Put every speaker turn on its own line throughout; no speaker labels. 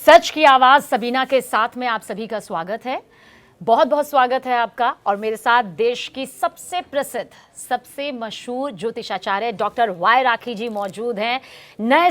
सच की आवाज सबीना के साथ में आप सभी का स्वागत है। बहुत बहुत स्वागत है आपका। और मेरे साथ देश की सबसे प्रसिद्ध, सबसे मशहूर ज्योतिषाचार्य डॉक्टर वाई राखी जी मौजूद हैं। नए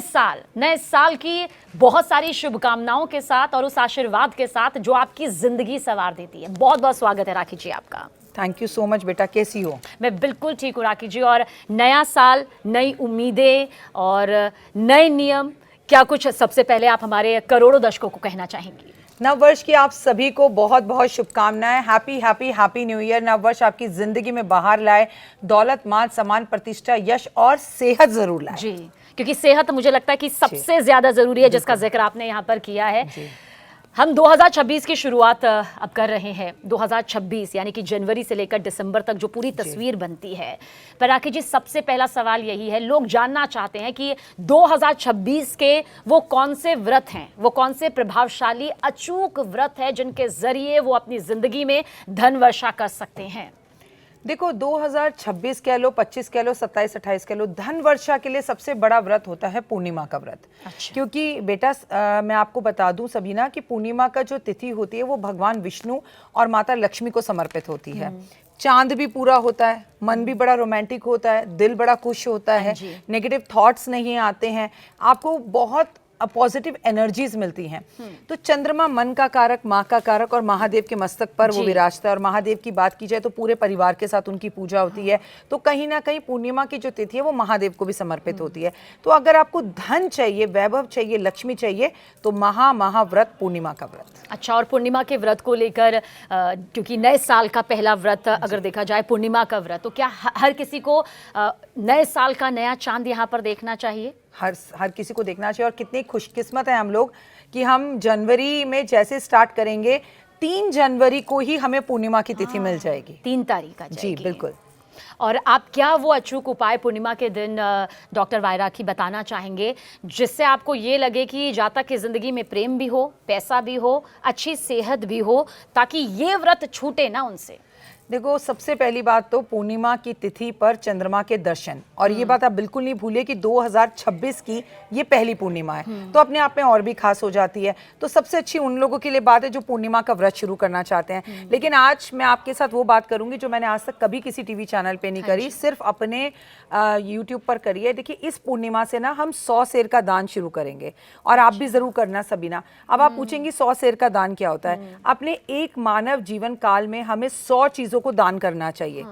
साल की बहुत सारी शुभकामनाओं के साथ और उस आशीर्वाद के साथ जो आपकी जिंदगी संवार देती है। बहुत बहुत स्वागत है राखी जी आपका।
थैंक यू सो मच बेटा, कैसी हो?
मैं बिल्कुल ठीक हूँ राखी जी। और नया साल, नई उम्मीदें और नए नियम, क्या कुछ सबसे पहले आप हमारे करोड़ों दर्शकों को कहना चाहेंगी?
नव वर्ष की आप सभी को बहुत बहुत शुभकामनाएं। Happy happy happy new year. नव वर्ष आपकी जिंदगी में बाहर लाए, दौलत, मान, सम्मान, प्रतिष्ठा, यश और सेहत जरूर लाए।
जी, क्योंकि सेहत मुझे लगता है कि सबसे ज्यादा जरूरी है, जिसका जिक्र आपने यहाँ पर किया है। हम 2026 की शुरुआत अब कर रहे हैं। 2026 यानी कि जनवरी से लेकर दिसंबर तक जो पूरी तस्वीर बनती है। पर राखी जी, सबसे पहला सवाल यही है, लोग जानना चाहते हैं कि 2026 के वो कौन से व्रत हैं, वो कौन से प्रभावशाली अचूक व्रत हैं जिनके जरिए वो अपनी जिंदगी में धन वर्षा कर सकते हैं।
देखो, 2026 कह लो, 25 कह लो, 27, 28 कह लो, धन वर्षा के लिए सबसे बड़ा व्रत होता है पूर्णिमा का व्रत।
अच्छा।
क्योंकि बेटा मैं आपको बता दूं सबीना कि पूर्णिमा का जो तिथि होती है वो भगवान विष्णु और माता लक्ष्मी को समर्पित होती है। चांद भी पूरा होता है, मन भी बड़ा रोमांटिक होता है, दिल बड़ा खुश होता है, नेगेटिव थॉट्स नहीं आते हैं, आपको बहुत पॉजिटिव एनर्जीज मिलती हैं। तो चंद्रमा मन का कारक, माँ का कारक और महादेव के मस्तक पर वो विराजता है। और महादेव की बात की जाए तो पूरे परिवार के साथ उनकी पूजा होती है। तो कहीं ना कहीं पूर्णिमा की जो तिथि है वो महादेव को भी समर्पित होती है। तो अगर आपको धन चाहिए, वैभव चाहिए, लक्ष्मी चाहिए, तो महाव्रत पूर्णिमा का व्रत।
अच्छा, और पूर्णिमा के व्रत को लेकर, क्योंकि नए साल का पहला व्रत अगर देखा जाए पूर्णिमा का व्रत, तो क्या हर किसी को नए साल का नया चांद यहाँ पर देखना चाहिए?
हर किसी को देखना चाहिए। और कितनी खुशकिस्मत है हम लोग कि हम जनवरी में जैसे स्टार्ट करेंगे, 3 जनवरी को ही हमें पूर्णिमा की तिथि मिल जाएगी।
3 तारीख आ जाएगी।
जी बिल्कुल।
और आप क्या वो अचूक उपाय पूर्णिमा के दिन डॉक्टर वाई राखी बताना चाहेंगे जिससे आपको ये लगे कि जातक की जिंदगी में प्रेम भी हो, पैसा भी हो, अच्छी सेहत भी हो, ताकि ये व्रत छूटे ना उनसे?
देखो, सबसे पहली बात तो पूर्णिमा की तिथि पर चंद्रमा के दर्शन। और ये बात आप बिल्कुल नहीं भूलिए कि 2026 की ये पहली पूर्णिमा है, तो अपने आप में और भी खास हो जाती है। तो सबसे अच्छी उन लोगों के लिए बात है जो पूर्णिमा का व्रत शुरू करना चाहते हैं। लेकिन आज मैं आपके साथ वो बात करूंगी जो मैंने आज तक कभी किसी टीवी चैनल पे नहीं करी, सिर्फ अपने यूट्यूब पर करी है। देखिए, इस पूर्णिमा से ना हम 100 सेर का दान शुरू करेंगे, और आप भी जरूर करना सबीना। अब आप पूछेंगी 100 सेर का दान क्या होता है? अपने एक मानव जीवन काल में हमें 100 चीजों को दान करना चाहिए।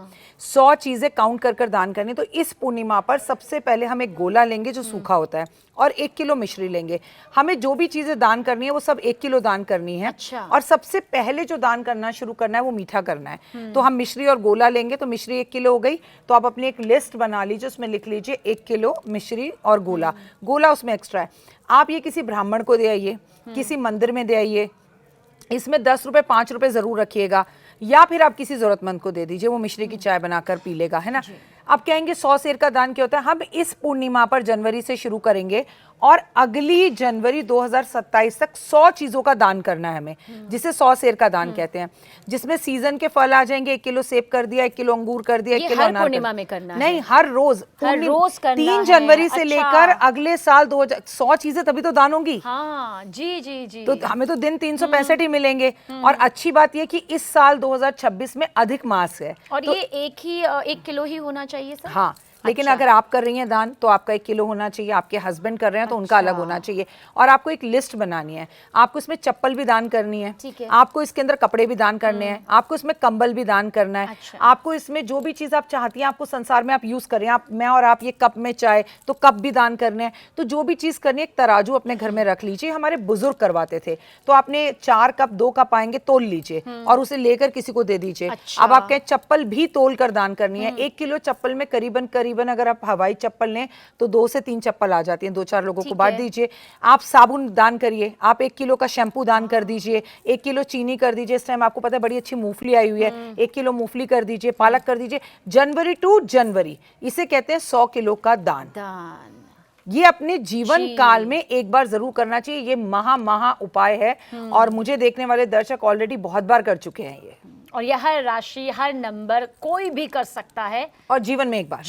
100 चीजें काउंट कर दान करनी। तो इस पूर्णिमा पर सबसे पहले हम एक गोला लेंगे जो सूखा होता है, और 1 किलो मिश्री लेंगे। हमें जो भी चीजें दान करनी है वो सब 1 किलो दान करनी है।
अच्छा।
और सबसे पहले जो दान करना शुरू करना है वो मीठा करना है। तो हम मिश्री और गोला लेंगे। तो मिश्री 1 किलो हो गई, तो आप अपनी एक लिस्ट बना लीजिए, उसमें लिख लीजिए 1 किलो मिश्री और गोला। गोला उसमें एक्स्ट्रा है। आप ये किसी ब्राह्मण को दे आइए, किसी मंदिर में दे आइए। इसमें 10 रुपए 5 रुपए जरूर रखिएगा, या फिर आप किसी जरूरतमंद को दे दीजिए, वो मिश्री की चाय बनाकर पी लेगा, है ना। आप कहेंगे 100 सेर का दान क्या होता है? हम इस पूर्णिमा पर जनवरी से शुरू करेंगे और अगली जनवरी 2027 तक 100 चीजों का दान करना है हमें, जिसे 100 सेर का दान कहते हैं। जिसमें सीजन के फल आ जाएंगे। 1 किलो सेब कर दिया, 1 किलो अंगूर कर दिया, 1 किलो अनार
पूर्णिमा में करना
नहीं,
है?
हर रोज 3 जनवरी से लेकर अगले साल 100 चीजें तभी तो दान होंगी।
हाँ, जी।
तो हमें तो दिन 365 ही मिलेंगे। और अच्छी बात यह कि इस साल 2026 में अधिक मास है,
और
तो
ये 1 किलो ही होना चाहिए सर?
हाँ, लेकिन अगर आप कर रही हैं दान तो आपका 1 किलो होना चाहिए, आपके हस्बैंड कर रहे हैं तो उनका अलग होना चाहिए। और आपको एक लिस्ट बनानी है। आपको इसमें चप्पल भी दान करनी है, आपको इसके अंदर कपड़े भी दान करने हैं, आपको इसमें कंबल भी दान करना है। आपको इसमें जो भी चीज आप चाहती हैं, आपको संसार में आप यूज करें, आप मैं और आप ये कप में चाय, तो कप भी दान करने हैं। तो जो भी चीज करनी है, एक तराजू अपने घर में रख लीजिए। हमारे बुजुर्ग करवाते थे, तो आपने 4 कप 2 कप आएंगे, तोल लीजिए और उसे लेकर किसी को दे दीजिए। अब आप कहें चप्पल भी तोल कर दान करनी है। 1 किलो चप्पल में करीबन अगर आप हवाई चप्पल लें तो 2 से 3 चप्पल आ जाती हैं। 2-4 लोगों को बांट दीजिए। आप साबुन दान करिए, आप 1 किलो का शैम्पू दान कर दीजिए, 1 किलो चीनी कर दीजिए। इस टाइम आपको पता है बड़ी अच्छी मूंगफली आई हुई है, 1 किलो मूंगफली कर दीजिए, पालक कर दीजिए। जनवरी टू जनवरी इसे कहते हैं 100 किलो का दान। ये अपने जीवन काल में एक बार जरूर करना चाहिए। ये महा उपाय है, और मुझे देखने वाले दर्शक ऑलरेडी बहुत बार कर चुके हैं ये।
और यह हर राशि, हर नंबर कोई भी कर सकता है,
और जीवन में एक बार,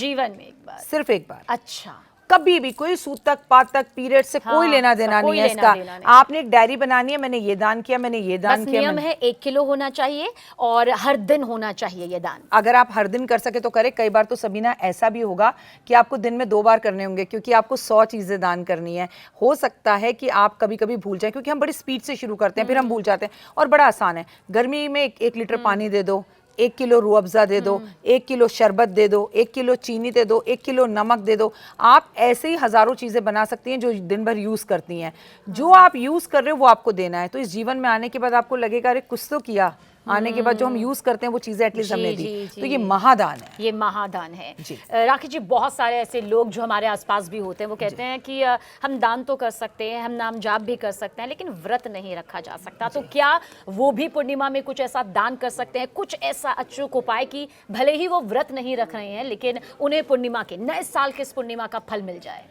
सिर्फ एक बार।
अच्छा, कभी भी कोई सूतक पातक पीरियड से कोई लेना देना नहीं है इसका। आपने एक डायरी बनानी है, मैंने ये दान किया, मैंने ये दान किया।
नियम है 1 किलो होना चाहिए और हर दिन होना चाहिए ये दान।
अगर आप हर दिन कर सके तो करें। कई बार तो सबीना ऐसा भी होगा कि आपको दिन में 2 बार करने होंगे, क्योंकि आपको 100 चीजें दान करनी है। हो सकता है कि आप कभी कभी भूल जाए, क्योंकि हम बड़ी स्पीड से शुरू करते हैं, फिर हम भूल जाते हैं। और बड़ा आसान है, गर्मी में 1 लीटर पानी दे दो, 1 किलो रूह अफ़ज़ा दे दो, 1 किलो शरबत दे दो, 1 किलो चीनी दे दो, 1 किलो नमक दे दो। आप ऐसे ही हज़ारों चीज़ें बना सकती हैं जो दिन भर यूज़ करती हैं। जो आप यूज़ कर रहे हो वो आपको देना है। तो इस जीवन में आने के बाद आपको लगेगा अरे कुछ तो किया, आने के बाद जो हम यूज करते हैं वो चीजें एटलीस्ट हमने दी। तो ये महादान है,
ये महादान है। राखी जी, बहुत सारे ऐसे लोग जो हमारे आसपास भी होते हैं, वो कहते हैं कि हम दान तो कर सकते हैं, हम नाम जाप भी कर सकते हैं, लेकिन व्रत नहीं रखा जा सकता। तो क्या वो भी पूर्णिमा में कुछ ऐसा दान कर सकते हैं, कुछ ऐसा अचूक उपाय कि भले ही वो व्रत नहीं रख रहे हैं लेकिन उन्हें पूर्णिमा के, नए साल के इस पूर्णिमा का फल मिल जाए?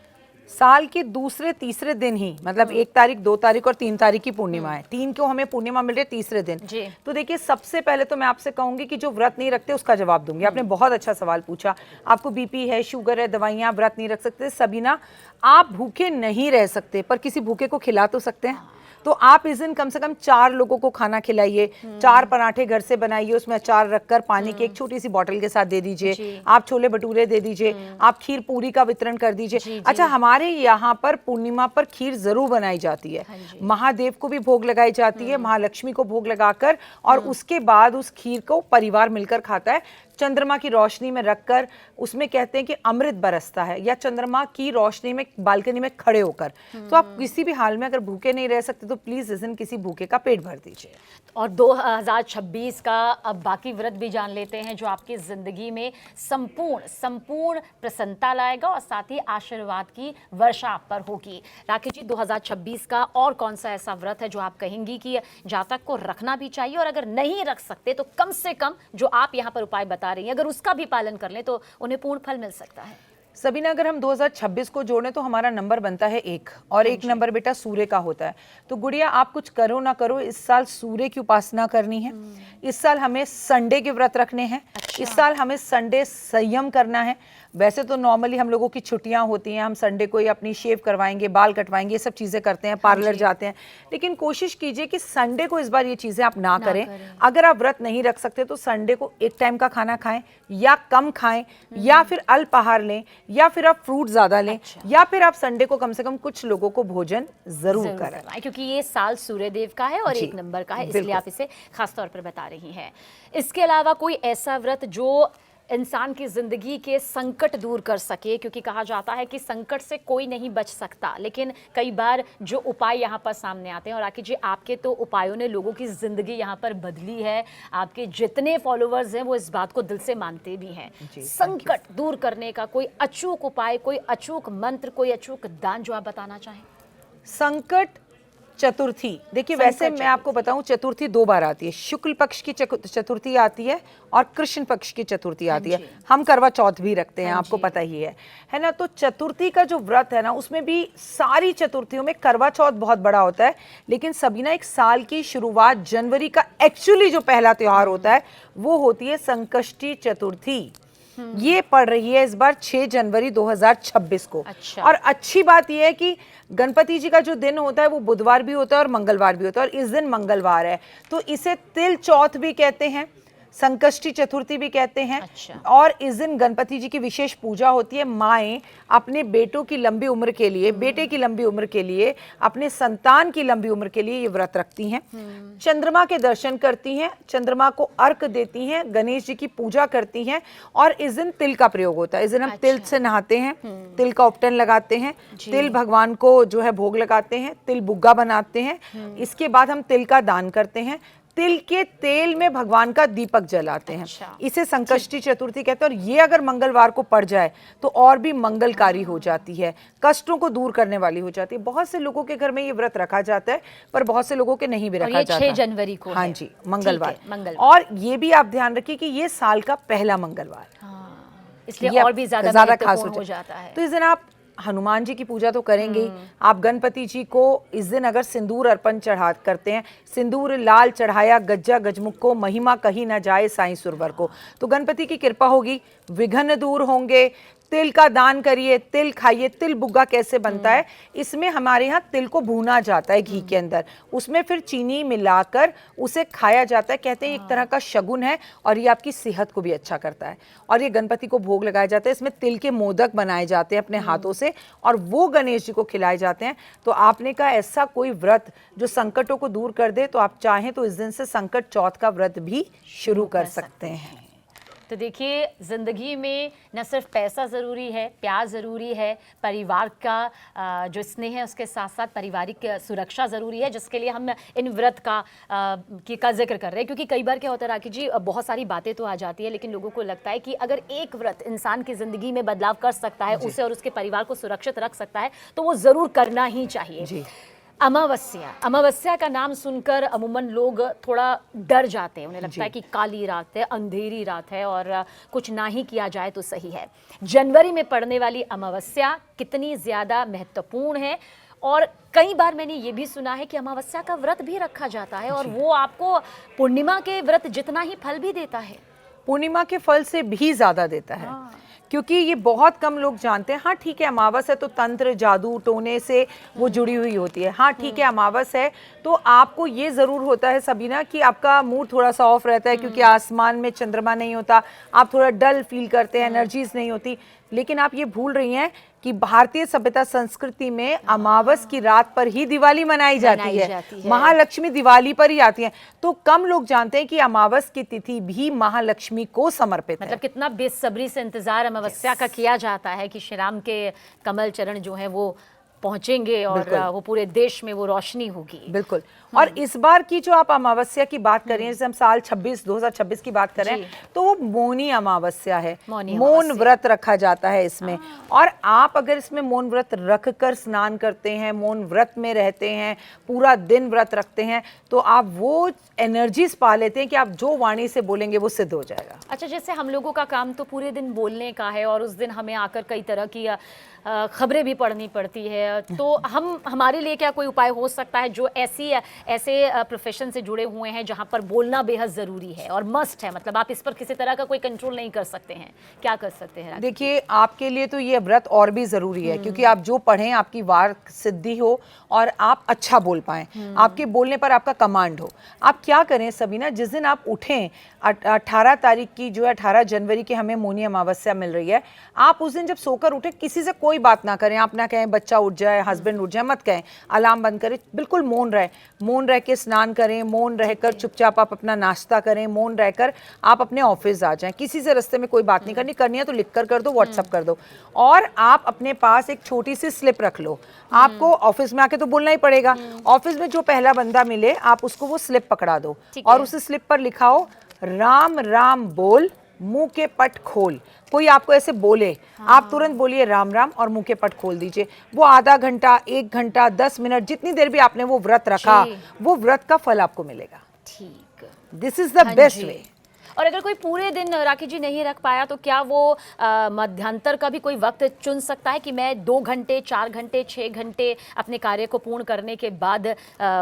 साल के दूसरे तीसरे दिन ही, मतलब 1 तारीख, 2 तारीख और 3 तारीख की पूर्णिमा है। 3 को हमें पूर्णिमा मिल रही है, तीसरे दिन। तो देखिए, सबसे पहले तो मैं आपसे कहूंगी कि जो व्रत नहीं रखते उसका जवाब दूंगी। आपने बहुत अच्छा सवाल पूछा। आपको बीपी है, शुगर है, दवाइयां, व्रत नहीं रख सकते। सबीना, आप भूखे नहीं रह सकते, पर किसी भूखे को खिला तो सकते हैं। तो आप इस दिन कम से कम 4 लोगों को खाना खिलाइए। 4 पराठे घर से बनाइए, उसमें अचार रखकर पानी की एक छोटी सी बोतल के साथ दे दीजिए। आप छोले भटूरे दे दीजिए, आप खीर पूरी का वितरण कर दीजिए। अच्छा, हमारे यहाँ पर पूर्णिमा पर खीर जरूर बनाई जाती है। महादेव को भी भोग लगाई जाती है, महालक्ष्मी को भोग लगाकर, और उसके बाद उस खीर को परिवार मिलकर खाता है। चंद्रमा की रोशनी में रखकर, उसमें कहते हैं कि अमृत बरसता है, या चंद्रमा की रोशनी में बालकनी में खड़े होकर। तो आप किसी भी हाल में अगर भूखे नहीं रह सकते तो प्लीज इस दिन किसी भूखे का पेट भर दीजिए।
और 2026 का अब बाकी व्रत भी जान लेते हैं जो आपकी जिंदगी में संपूर्ण प्रसन्नता लाएगा और साथ ही आशीर्वाद की वर्षा आप पर होगी। राखी जी, 2026 का और कौन सा ऐसा व्रत है जो आप कहेंगी कि जातक को रखना भी चाहिए, और अगर नहीं रख सकते तो कम से कम जो आप यहाँ पर उपाय बता रही हैं, अगर उसका भी पालन कर लें तो उन्हें पूर्ण फल मिल सकता है?
सबीना, अगर हम 2026 को जोड़ें तो हमारा नंबर बनता है 1, और 1 नंबर बेटा सूर्य का होता है। तो गुड़िया, आप कुछ करो ना करो, इस साल सूर्य की उपासना करनी है। इस साल हमें संडे के व्रत रखने हैं। इस साल हमें संडे संयम करना है। वैसे तो नॉर्मली हम लोगों की छुट्टियां होती हैं, हम संडे को ही अपनी शेव करवाएंगे, बाल कटवाएंगे, ये सब चीज़ें करते हैं, पार्लर जाते हैं। लेकिन कोशिश कीजिए कि संडे को इस बार ये चीज़ें आप ना करें। अगर आप व्रत नहीं रख सकते तो संडे को 1 टाइम का खाना खाएं, या कम खाएं, या फिर अल्पाहार लें, या फिर आप फ्रूट ज़्यादा लें, या फिर आप संडे को कम से कम कुछ लोगों को भोजन ज़रूर करें,
क्योंकि ये साल सूर्यदेव का है और 1 नंबर का है, इसलिए आप इसे खासतौर पर बता रही हैं। इसके अलावा कोई ऐसा व्रत जो इंसान की जिंदगी के संकट दूर कर सके, क्योंकि कहा जाता है कि संकट से कोई नहीं बच सकता, लेकिन कई बार जो उपाय यहाँ पर सामने आते हैं, और राखी जी, आपके तो उपायों ने लोगों की जिंदगी यहाँ पर बदली है। आपके जितने फॉलोअर्स हैं वो इस बात को दिल से मानते भी हैं। संकट दूर करने का कोई अचूक उपाय, कोई अचूक मंत्र, कोई अचूक दान जो आप बताना चाहें?
संकट चतुर्थी, देखिए वैसे मैं आपको बताऊं, चतुर्थी 2 बार आती है। शुक्ल पक्ष की चतुर्थी आती है और कृष्ण पक्ष की चतुर्थी आती है। हम करवा चौथ भी रखते हैं, आपको पता ही है ना। तो चतुर्थी का जो व्रत है ना, उसमें भी सारी चतुर्थियों में करवा चौथ बहुत बड़ा होता है, लेकिन सभी ना एक साल की शुरुआत, जनवरी का एक्चुअली जो पहला त्योहार होता है वो होती है संकष्टी चतुर्थी। ये पड़ रही है इस बार 6 जनवरी 2026 को। और अच्छी बात यह है कि गणपति जी का जो दिन होता है वो बुधवार भी होता है और मंगलवार भी होता है, और इस दिन मंगलवार है, तो इसे तिल चौथ भी कहते हैं, संकष्टी चतुर्थी भी कहते हैं। और इस दिन गणपति जी की विशेष पूजा होती है। माएँ अपने बेटों की लंबी उम्र के लिए, बेटे की लंबी उम्र के लिए, अपने संतान की लंबी उम्र के लिए ये व्रत रखती हैं। चंद्रमा के दर्शन करती हैं, चंद्रमा को अर्घ देती हैं, गणेश जी की पूजा करती हैं, और इस दिन तिल का प्रयोग होता है। इस दिन हम तिल से नहाते हैं, तिल का उपटन लगाते हैं, तिल भगवान को जो है भोग लगाते हैं, तिल बुग्गा बनाते हैं। इसके बाद हम तिल का दान करते हैं, तिल के तेल में भगवान का दीपक जलाते हैं। इसे संकष्टी चतुर्थी कहते हैं। और ये अगर मंगलवार को पड़ जाए तो और भी मंगलकारी हो जाती है, कष्टों को दूर करने वाली हो जाती है। बहुत से लोगों के घर में ये व्रत रखा जाता है, पर बहुत से लोगों के नहीं भी रखा जाता।
6 जनवरी को,
हाँ जी, मंगलवार। और ये भी आप ध्यान रखिए कि ये साल का पहला मंगलवार,
इसलिए और भी ज्यादा खास हो जाता है।
तो इस दिन आप हनुमान जी की पूजा तो करेंगे ही। आप गणपति जी को इस दिन अगर सिंदूर अर्पण चढ़ा करते हैं, सिंदूर लाल चढ़ाया गज्जा गजमुख को, महिमा कहीं ना जाए साईं सुरवर को, तो गणपति की कृपा होगी, विघ्न दूर होंगे, तिल का दान करिए, तिल खाइए। तिल बुग्गा कैसे बनता है, इसमें हमारे यहाँ तिल को भूना जाता है घी के अंदर, उसमें फिर चीनी मिलाकर उसे खाया जाता है। कहते हैं एक तरह का शगुन है और ये आपकी सेहत को भी अच्छा करता है। और ये गणपति को भोग लगाया जाता है। इसमें तिल के मोदक बनाए जाते हैं अपने हाथों से और वो गणेश जी को खिलाए जाते हैं। तो आपने कहा ऐसा कोई व्रत जो संकटों को दूर कर दे, तो आप चाहें तो इस दिन से संकट चौथ का व्रत भी शुरू कर सकते हैं।
तो देखिए, ज़िंदगी में न सिर्फ पैसा ज़रूरी है, प्यार ज़रूरी है, परिवार का जो स्नेह है उसके साथ साथ पारिवारिक सुरक्षा ज़रूरी है, जिसके लिए हम इन व्रत का जिक्र कर रहे हैं। क्योंकि कई बार क्या होता है राखी जी, बहुत सारी बातें तो आ जाती है, लेकिन लोगों को लगता है कि अगर एक व्रत इंसान की ज़िंदगी में बदलाव कर सकता है, उसे और उसके परिवार को सुरक्षित रख सकता है, तो वो ज़रूर करना ही चाहिए। अमावस्या का नाम सुनकर अमूमन लोग थोड़ा डर जाते हैं। उन्हें लगता है कि काली रात है, अंधेरी रात है और कुछ ना ही किया जाए तो सही है। जनवरी में पड़ने वाली अमावस्या कितनी ज़्यादा महत्वपूर्ण है, और कई बार मैंने ये भी सुना है कि अमावस्या का व्रत भी रखा जाता है और वो आपको पूर्णिमा के व्रत जितना ही फल भी देता है,
पूर्णिमा के फल से भी ज़्यादा देता है। क्योंकि ये बहुत कम लोग जानते हैं। हाँ ठीक है, अमावस है तो तंत्र जादू टोने से वो जुड़ी हुई होती है। हाँ ठीक है, अमावस है तो आपको ये ज़रूर होता है सबीना कि आपका मूड थोड़ा सा ऑफ रहता है, क्योंकि आसमान में चंद्रमा नहीं होता, आप थोड़ा डल फील करते हैं, एनर्जीज नहीं होती। लेकिन आप ये भूल रही हैं कि भारतीय सभ्यता संस्कृति में अमावस की रात पर ही दिवाली मनाई जाती है। महालक्ष्मी दिवाली पर ही आती हैं। तो कम लोग जानते हैं कि अमावस की तिथि भी महालक्ष्मी को समर्पित है।
मतलब कितना बेसब्री से इंतजार अमावस्या का किया जाता है कि श्री राम के कमल चरण जो है वो पहुंचेंगे और वो पूरे देश में वो रोशनी होगी।
बिल्कुल। और इस बार की जो आप अमावस्या की बात कर रही हैं, जैसे हम साल 2026 की बात कर रहे हैं, तो वो मौनी अमावस्या है। मौन व्रत रखा जाता है इसमें। और आप अगर इसमें मौन व्रत रख कर स्नान करते हैं, मौन व्रत में रहते हैं, पूरा दिन व्रत रखते हैं, तो आप वो एनर्जीज पा लेते हैं कि आप जो वाणी से बोलेंगे वो सिद्ध हो जाएगा।
अच्छा, जैसे हम लोगों का काम तो पूरे दिन बोलने का है और उस दिन हमें आकर कई तरह की खबरें भी पढ़नी पड़ती है, तो हमारे लिए क्या कोई उपाय हो सकता है जो ऐसे प्रोफेशन से जुड़े हुए हैं जहां पर बोलना बेहद ज़रूरी है और मस्ट है, मतलब आप इस पर किसी तरह का कोई कंट्रोल नहीं कर सकते हैं, क्या कर सकते हैं?
देखिए, आपके लिए तो ये व्रत और भी ज़रूरी है, क्योंकि आप जो पढ़ें आपकी वाक सिद्धि हो और आप अच्छा बोल पाएं, आपके बोलने पर आपका कमांड हो। आप क्या करें सबीना, जिस दिन आप उठें, 18 तारीख की जो है 18 जनवरी की हमें मौनी अमावस्या मिल रही है, आप उस दिन जब सोकर उठें किसी से कोई बात ना करें। आप ना कहें बच्चा उठ जाए, हस्बैंड उठ जाए, मत कहें, अलार्म बंद करें, बिल्कुल मौन रहे। मौन रह के स्नान करें, मौन रहकर चुपचाप आप अपना नाश्ता करें, मौन रहकर आप अपने ऑफिस आ जाएं। किसी से रास्ते में कोई बात नहीं करनी है तो लिख कर दो, व्हाट्सअप कर दो। और आप अपने पास एक छोटी सी स्लिप रख लो। आपको ऑफिस में आके तो बोलना ही पड़ेगा। ऑफिस में जो पहला बंदा मिले आप उसको वो स्लिप पकड़ा दो और उस स्लिप पर लिखा हो, राम राम बोल मुंह के पट खोल। कोई आपको ऐसे बोले, आप तुरंत बोलिए राम राम और मुंह के पट खोल दीजिए। वो आधा घंटा, 1 घंटा, 10 मिनट, जितनी देर भी आपने वो व्रत रखा, वो व्रत का फल आपको मिलेगा।
ठीक,
this is the best way.
और अगर कोई पूरे दिन राखी जी नहीं रख पाया तो क्या वो मध्यांतर का भी कोई वक्त चुन सकता है कि मैं 2 घंटे, 4 घंटे, 6 घंटे अपने कार्य को पूर्ण करने के बाद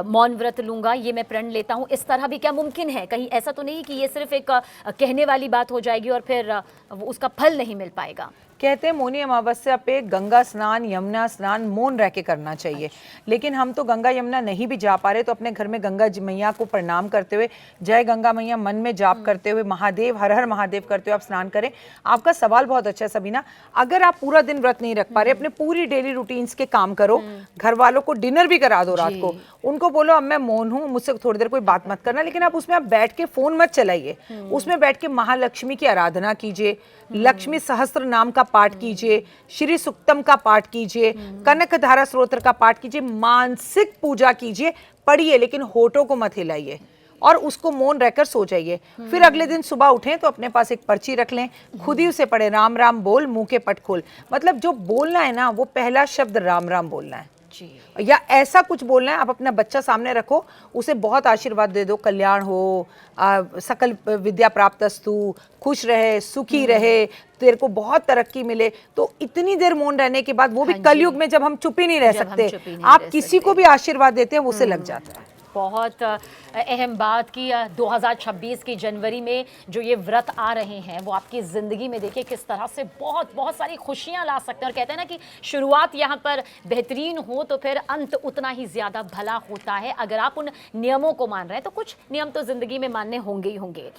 मौन व्रत लूंगा, ये मैं प्रण लेता हूँ, इस तरह भी क्या मुमकिन है? कहीं ऐसा तो नहीं कि ये सिर्फ एक कहने वाली बात हो जाएगी और फिर उसका फल नहीं मिल पाएगा?
कहते हैं मौनी अमावस्या पे गंगा स्नान, यमुना स्नान मौन रह के करना चाहिए। लेकिन हम तो गंगा यमुना नहीं भी जा पा रहे, तो अपने घर में गंगा मैया को प्रणाम करते हुए, जय गंगा मैया मन में जाप करते हुए, महादेव हर हर महादेव करते हुए आप स्नान करें। आपका सवाल बहुत अच्छा है सबीना। अगर आप पूरा दिन व्रत नहीं रख पा रहे, अपने पूरी डेली रूटीन्स के काम करो, घर वालों को डिनर भी करा दो रात को, उनको बोलो अब मैं मौन हूँ, मुझसे थोड़ी देर कोई बात मत करना, लेकिन आप उसमें आप बैठ के फोन मत चलाइए। उसमें बैठ के महालक्ष्मी की आराधना कीजिए, लक्ष्मी सहस्त्र नाम का पाठ कीजिए, श्री सुक्तम का पाठ कीजिए, कनक धारा स्तोत्र का पाठ कीजिए, मानसिक पूजा कीजिए, पढ़िए, लेकिन होठों को मत हिलाइए और उसको मौन रहकर सो जाइए। फिर अगले दिन सुबह उठें तो अपने पास एक पर्ची रख लें, खुद ही उसे पढ़े, राम राम बोल मुंह के पट खोल। मतलब जो बोलना है ना, वो पहला शब्द राम राम बोलना है जी, या ऐसा कुछ बोलना है। आप अपना बच्चा सामने रखो, उसे बहुत आशीर्वाद दे दो, कल्याण हो, सकल विद्या प्राप्तस्तु, खुश रहे, सुखी रहे, तेरे को बहुत तरक्की मिले। तो इतनी देर मौन रहने के बाद, वो भी कलयुग में जब हम चुप ही नहीं रह सकते, आप किसी को भी आशीर्वाद देते हैं, वो उसे लग जाता है।
बहुत अहम बात कि 2026 की जनवरी में जो ये व्रत आ रहे हैं वो आपकी ज़िंदगी में देखिए किस तरह से बहुत बहुत सारी खुशियां ला सकते हैं। और कहते हैं ना कि शुरुआत यहाँ पर बेहतरीन हो तो फिर अंत उतना ही ज़्यादा भला होता है। अगर आप उन नियमों को मान रहे हैं तो कुछ नियम तो ज़िंदगी में मानने होंगे ही होंगे।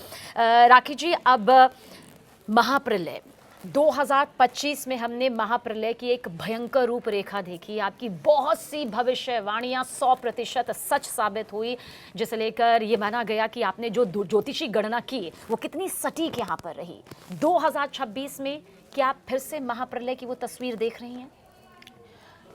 राखी जी, अब महाप्रलय 2025 में हमने महाप्रलय की एक भयंकर रूपरेखा देखी। आपकी बहुत सी भविष्यवाणियां 100% सच साबित हुई, जिसे लेकर ये माना गया कि आपने जो ज्योतिषी गणना की वो कितनी सटीक यहाँ पर रही। 2026 में क्या आप फिर से महाप्रलय की वो तस्वीर देख रही हैं?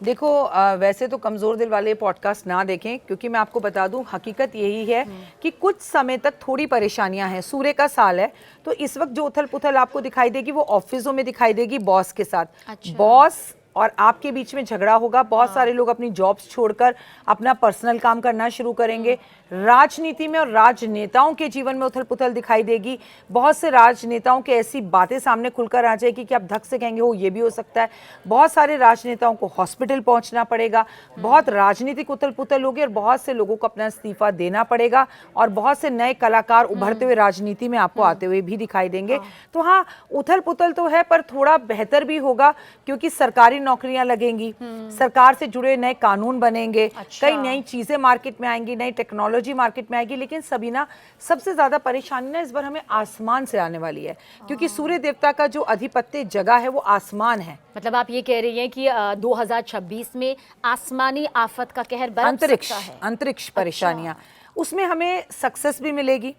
देखो, वैसे तो कमज़ोर दिल वाले पॉडकास्ट ना देखें, क्योंकि मैं आपको बता दूं हकीकत यही है कि कुछ समय तक थोड़ी परेशानियां हैं। सूर्य का साल है तो इस वक्त जो उथल पुथल आपको दिखाई देगी वो ऑफिसों में दिखाई देगी बॉस के साथ।
अच्छा।
बॉस और आपके बीच में झगड़ा होगा। बहुत सारे लोग अपनी जॉब्स छोड़कर अपना पर्सनल काम करना शुरू करेंगे। राजनीति में और राजनेताओं के जीवन में उथल पुथल दिखाई देगी। बहुत से राजनेताओं के ऐसी बातें सामने खुलकर आ जाएगी कि आप धक से कहेंगे हो ये भी हो सकता है। बहुत सारे राजनेताओं को हॉस्पिटल पहुंचना पड़ेगा। बहुत राजनीतिक उथल पुथल होगी और बहुत से लोगों को अपना इस्तीफा देना पड़ेगा। और बहुत से नए कलाकार उभरते हुए राजनीति में आपको आते हुए भी दिखाई देंगे। तो हाँ, उथल पुथल तो है, पर थोड़ा बेहतर भी होगा क्योंकि सरकारी नौकरियां लगेंगी, सरकार से जुड़े नए कानून बनेंगे।
अच्छा।
कई नई चीजें मार्केट में आएंगी, नई टेक्नोलॉजी मार्केट में आएगी। लेकिन सभी ना, सबसे ज्यादा परेशानी ना इस बार हमें आसमान से आने वाली है, क्योंकि सूर्य देवता का जो अधिपत्य जगह है वो आसमान है।
मतलब आप ये कह रही हैं कि 2026 में आसमानी आफत का कहर बरस
अंतरिक्ष
सकता है।
अंतरिक्ष परेशानियां, उसमें हमें सक्सेस भी मिलेगी।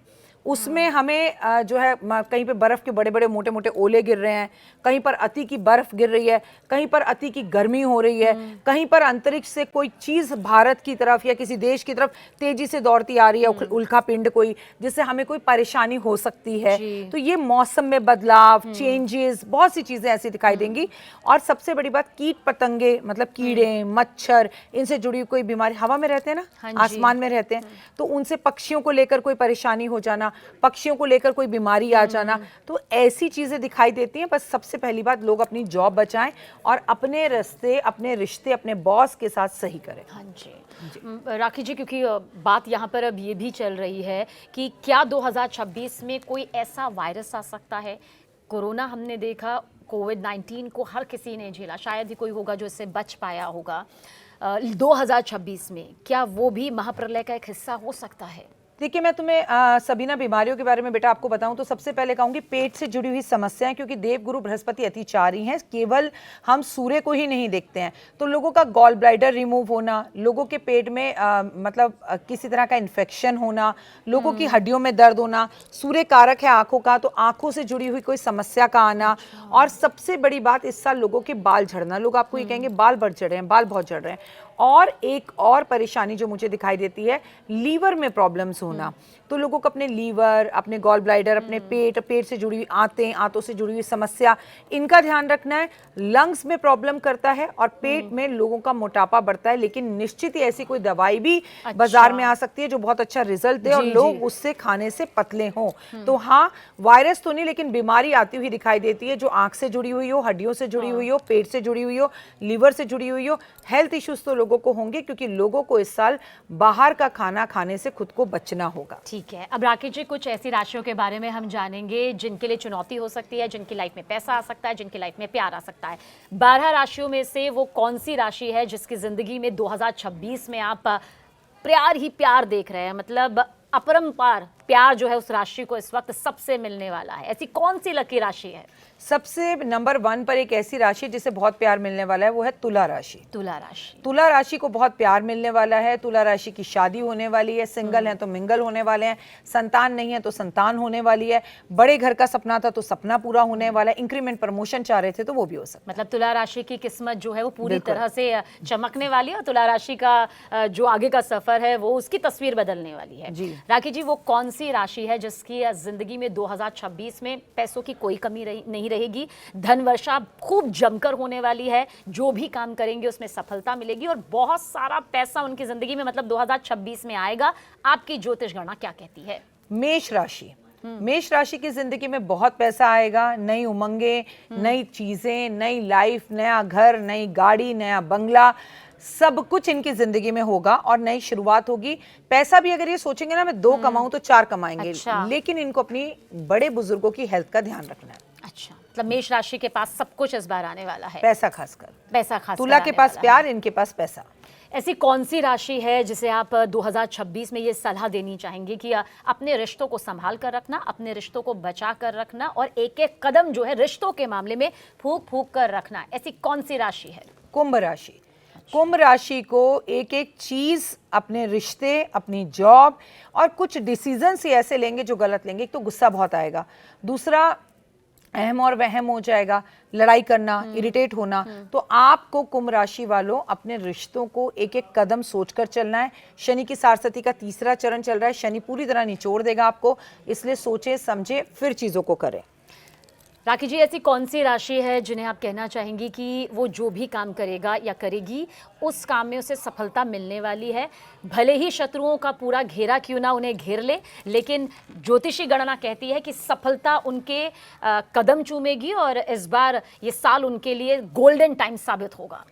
उसमें हमें जो है कहीं पे बर्फ के बड़े बड़े मोटे मोटे ओले गिर रहे हैं, कहीं पर अति की बर्फ गिर रही है, कहीं पर अति की गर्मी हो रही है, कहीं पर अंतरिक्ष से कोई चीज भारत की तरफ या किसी देश की तरफ तेजी से दौड़ती आ रही है, उल्का पिंड कोई, जिससे हमें कोई परेशानी हो सकती है। तो ये मौसम में बदलाव, चेंजेस, बहुत सी चीजें ऐसी दिखाई देंगी। और सबसे बड़ी बात, कीट पतंगे मतलब कीड़े मच्छर, इनसे जुड़ी कोई बीमारी, हवा में रहते हैं ना, आसमान में रहते हैं, तो उनसे पक्षियों को लेकर कोई परेशानी हो जाना, पक्षियों को लेकर कोई बीमारी आ जाना, तो ऐसी चीजें दिखाई देती हैं। बस सबसे पहली बात, लोग अपनी जॉब बचाएं और अपने रास्ते, अपने रिश्ते अपने बॉस के साथ सही करें।
हाँ जी। राखी जी, क्योंकि बात यहाँ पर अब ये भी चल रही है कि क्या 2026 में कोई ऐसा वायरस आ सकता है? कोरोना हमने देखा, कोविड-19 को हर किसी ने झेला, शायद ही कोई होगा जो इससे बच पाया होगा। 2026 में क्या वो भी महाप्रलय का एक हिस्सा हो सकता है?
देखिए, मैं तुम्हें सभी ना बीमारियों के बारे में बेटा आपको बताऊं तो सबसे पहले कहूंगी पेट से जुड़ी हुई समस्याएं, क्योंकि देवगुरु बृहस्पति अतिचारी हैं। केवल हम सूर्य को ही नहीं देखते हैं, तो लोगों का गॉल ब्लैडर रिमूव होना, लोगों के पेट में किसी तरह का इन्फेक्शन होना, लोगों की हड्डियों में दर्द होना, सूर्य कारक है आंखों का, तो आंखों से जुड़ी हुई कोई समस्या का आना। और सबसे बड़ी बात, इस साल लोगों के बाल झड़ना। लोग आपको ये कहेंगे बाल बढ़ रहे हैं, बाल बहुत झड़ रहे हैं। और एक और परेशानी जो मुझे दिखाई देती है, लीवर में प्रॉब्लम्स होना। तो लोगों को अपने लीवर, अपने गॉल ब्लैडर, अपने पेट, पेट से जुड़ी हुई आंतें, आंतों से जुड़ी हुई समस्या, इनका ध्यान रखना है। लंग्स में प्रॉब्लम करता है और पेट में लोगों का मोटापा बढ़ता है। लेकिन निश्चित ही ऐसी कोई दवाई भी बाजार में आ सकती है जो बहुत अच्छा रिजल्ट दे और लोग उससे खाने से पतले हों। तो हाँ, वायरस तो नहीं, लेकिन बीमारी आती हुई दिखाई देती है, जो आंख से जुड़ी हुई हो, हड्डियों से जुड़ी हुई हो, पेट से जुड़ी हुई हो, लीवर से जुड़ी हुई हो। हेल्थ इश्यूज तो लोगों को होंगे, क्योंकि लोगों को इस साल बाहर का खाना खाने से खुद को बचना होगा।
ठीक है, अब राकेश जी, कुछ ऐसी राशियों के बारे में हम जानेंगे जिनके लिए चुनौती हो सकती है, जिनकी लाइफ में पैसा आ सकता है, जिनकी लाइफ में प्यार आ सकता है। 12 राशियों में से वो कौन सी राशि है जिसकी जिंदगी में 2026 में आप प्यार ही प्यार देख रहे हैं? मतलब अपरंपार प्यार जो है उस राशि को इस वक्त सबसे मिलने वाला है। ऐसी कौन सी लकी राशि है?
सबसे नंबर 1 पर एक ऐसी राशि जिसे बहुत प्यार मिलने वाला है, वो है तुला राशि।
तुला राशि।
तुला राशि को बहुत प्यार मिलने वाला है। तुला राशि की शादी होने वाली है। सिंगल हैं तो मिंगल होने वाले हैं। संतान नहीं है तो संतान होने वाली है। बड़े घर का सपना था तो सपना पूरा होने वाला है। इंक्रीमेंट, प्रमोशन चाह रहे थे तो वो भी हो सकता है।
मतलब तुला राशि की किस्मत जो है वो पूरी तरह से चमकने वाली है और तुला राशि का जो आगे का सफर है वो उसकी तस्वीर बदलने वाली है।
जी
राखी जी, वो कौन सी राशि है जिसकी जिंदगी में 2026 में पैसों की कोई कमी नहीं रहेगी? धन वर्षा खूब जमकर होने वाली है, जो भी काम करेंगे उसमें सफलता मिलेगी और बहुत सारा पैसा उनकी जिंदगी में मतलब 2026 में आएगा। आपकी ज्योतिष गणना क्या कहती है?
मेष राशि। मेष राशि की जिंदगी में बहुत पैसा आएगा। नई उमंगे, नई चीजें, नई लाइफ, नया घर, नई गाड़ी, नया बंगला, सब कुछ इनकी जिंदगी में होगा और नई शुरुआत होगी। पैसा भी अगर ये सोचेंगे ना मैं 2 कमाऊं तो 4 कमाएंगे,
अच्छा।
लेकिन इनको अपनी बड़े बुजुर्गों की हेल्थ का ध्यान रखना है।
अच्छा, मतलब मेष राशि के पास सब कुछ इस बार आने वाला है।
पैसा खासकर,
पैसा खास
तुला के पास प्यार, इनके पास पैसा।
ऐसी कौन सी राशि है जिसे आप 2026 में ये सलाह देनी चाहेंगे कि अपने रिश्तों को संभाल कर रखना, अपने रिश्तों को बचा कर रखना और एक एक कदम जो है रिश्तों के मामले में फूंक फूंक कर रखना, ऐसी कौन सी राशि है?
कुंभ राशि। कुंभ राशि को एक एक चीज, अपने रिश्ते, अपनी जॉब और कुछ डिसीजन ही ऐसे लेंगे जो गलत लेंगे। एक तो गुस्सा बहुत आएगा, दूसरा अहम और वहम हो जाएगा, लड़ाई करना, इरिटेट होना। तो आपको कुंभ राशि वालों अपने रिश्तों को एक एक कदम सोचकर चलना है। शनि की सारस्वती का 3रा चरण चल रहा है, शनि पूरी तरह निचोड़ देगा आपको, इसलिए सोचे समझे फिर चीजों को करें।
राखी जी, ऐसी कौन सी राशि है जिन्हें आप कहना चाहेंगी कि वो जो भी काम करेगा या करेगी उस काम में उसे सफलता मिलने वाली है, भले ही शत्रुओं का पूरा घेरा क्यों ना उन्हें घेर ले, लेकिन ज्योतिषी गणना कहती है कि सफलता उनके कदम चूमेगी और इस बार ये साल उनके लिए गोल्डन टाइम साबित होगा?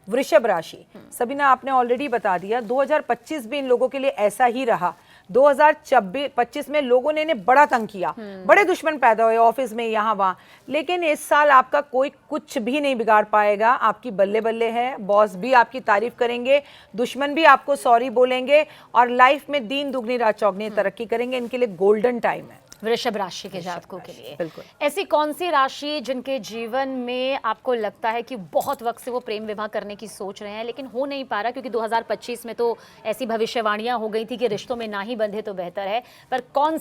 वृषभ राशि। सबीना, आपने ऑलरेडी बता दिया 2025 भी इन लोगों के लिए ऐसा ही रहा। 2025 में लोगों ने इन्हें बड़ा तंग किया, बड़े दुश्मन पैदा हुए ऑफिस में, यहाँ वहाँ, लेकिन इस साल आपका कोई कुछ भी नहीं बिगाड़ पाएगा। आपकी बल्ले बल्ले है, बॉस भी आपकी तारीफ करेंगे, दुश्मन भी आपको सॉरी बोलेंगे और लाइफ में दिन दुगनी रात चौगनी तरक्की करेंगे। इनके लिए गोल्डन टाइम है
वृषभ राशि के जातकों के लिए।
बिल्कुल।
ऐसी कौन सी राशि जिनके जीवन में आपको लगता है कि बहुत वक्त से वो प्रेम विवाह करने की सोच रहे हैं लेकिन हो नहीं पा रहा, क्योंकि 2025 में तो ऐसी भविष्यवाणियां हो गई थी कि रिश्तों में ना ही बंधे तो बेहतर है, पर कौन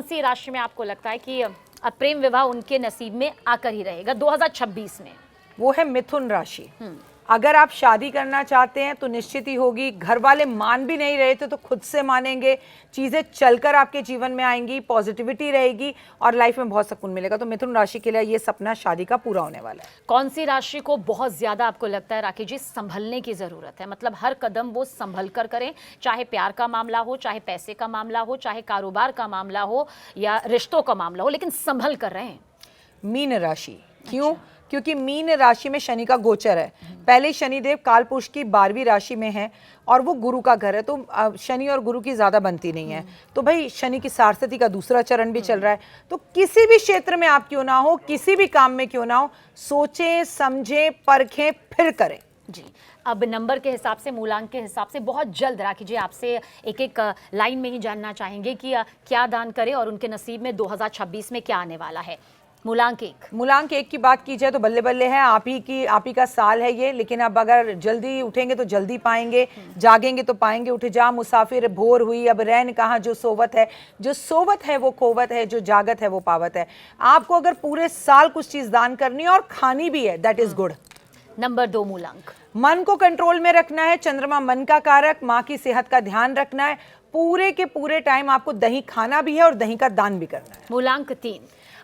सी राशि में आपको लगता है कि अब प्रेम विवाह उनके नसीब में आकर ही रहेगा 2026 में?
वो है मिथुन राशि। अगर आप शादी करना चाहते हैं तो निश्चित ही होगी। घर वाले मान भी नहीं रहे थे तो खुद से मानेंगे, चीजें चलकर आपके जीवन में आएंगी, पॉजिटिविटी रहेगी और लाइफ में बहुत सुकून मिलेगा। तो मिथुन राशि के लिए ये सपना शादी का पूरा होने वाला है।
कौन सी राशि को बहुत ज्यादा आपको लगता है राखी जी संभलने की जरूरत है, मतलब हर कदम वो संभल कर करें, चाहे प्यार का मामला हो, चाहे पैसे का मामला हो, चाहे कारोबार का मामला हो या रिश्तों का मामला हो, लेकिन संभल कर रहें?
मीन राशि। क्यों? क्योंकि मीन राशि में शनि का गोचर है। पहले शनिदेव कालपुरुष की 12वीं राशि में है और वो गुरु का घर है, तो शनि और गुरु की ज्यादा बनती नहीं है। तो भाई शनि की सारस्वती का 2रा चरण भी चल रहा है। तो किसी भी क्षेत्र में आप क्यों ना हो, किसी भी काम में क्यों ना हो, सोचें समझें परखें फिर करें।
जी, अब नंबर के हिसाब से, मूलांक के हिसाब से बहुत जल्द राखी जी आपसे एक एक लाइन में ही जानना चाहेंगे कि क्या दान करें और उनके नसीब में 2026 में क्या आने वाला है। मूलांक 1
की बात की जाए तो बल्ले बल्ले है, आप ही का साल है ये। लेकिन अब अगर जल्दी उठेंगे तो जल्दी पाएंगे, जागेंगे तो पाएंगे। उठ जा मुसाफिर भोर हुई, अब रैन कहाँ जो सोवत है वो खोवत है, जो जागत है वो पावत है। आपको अगर पूरे साल कुछ चीज दान करनी है और खानी भी है, दैट इज गुड।
नंबर 2 मूलांक।
मन को कंट्रोल में रखना है, चंद्रमा मन का कारक, माँ की सेहत का ध्यान रखना है। पूरे के पूरे टाइम आपको दही खाना भी है और दही का दान भी करना है।
मूलांक 3।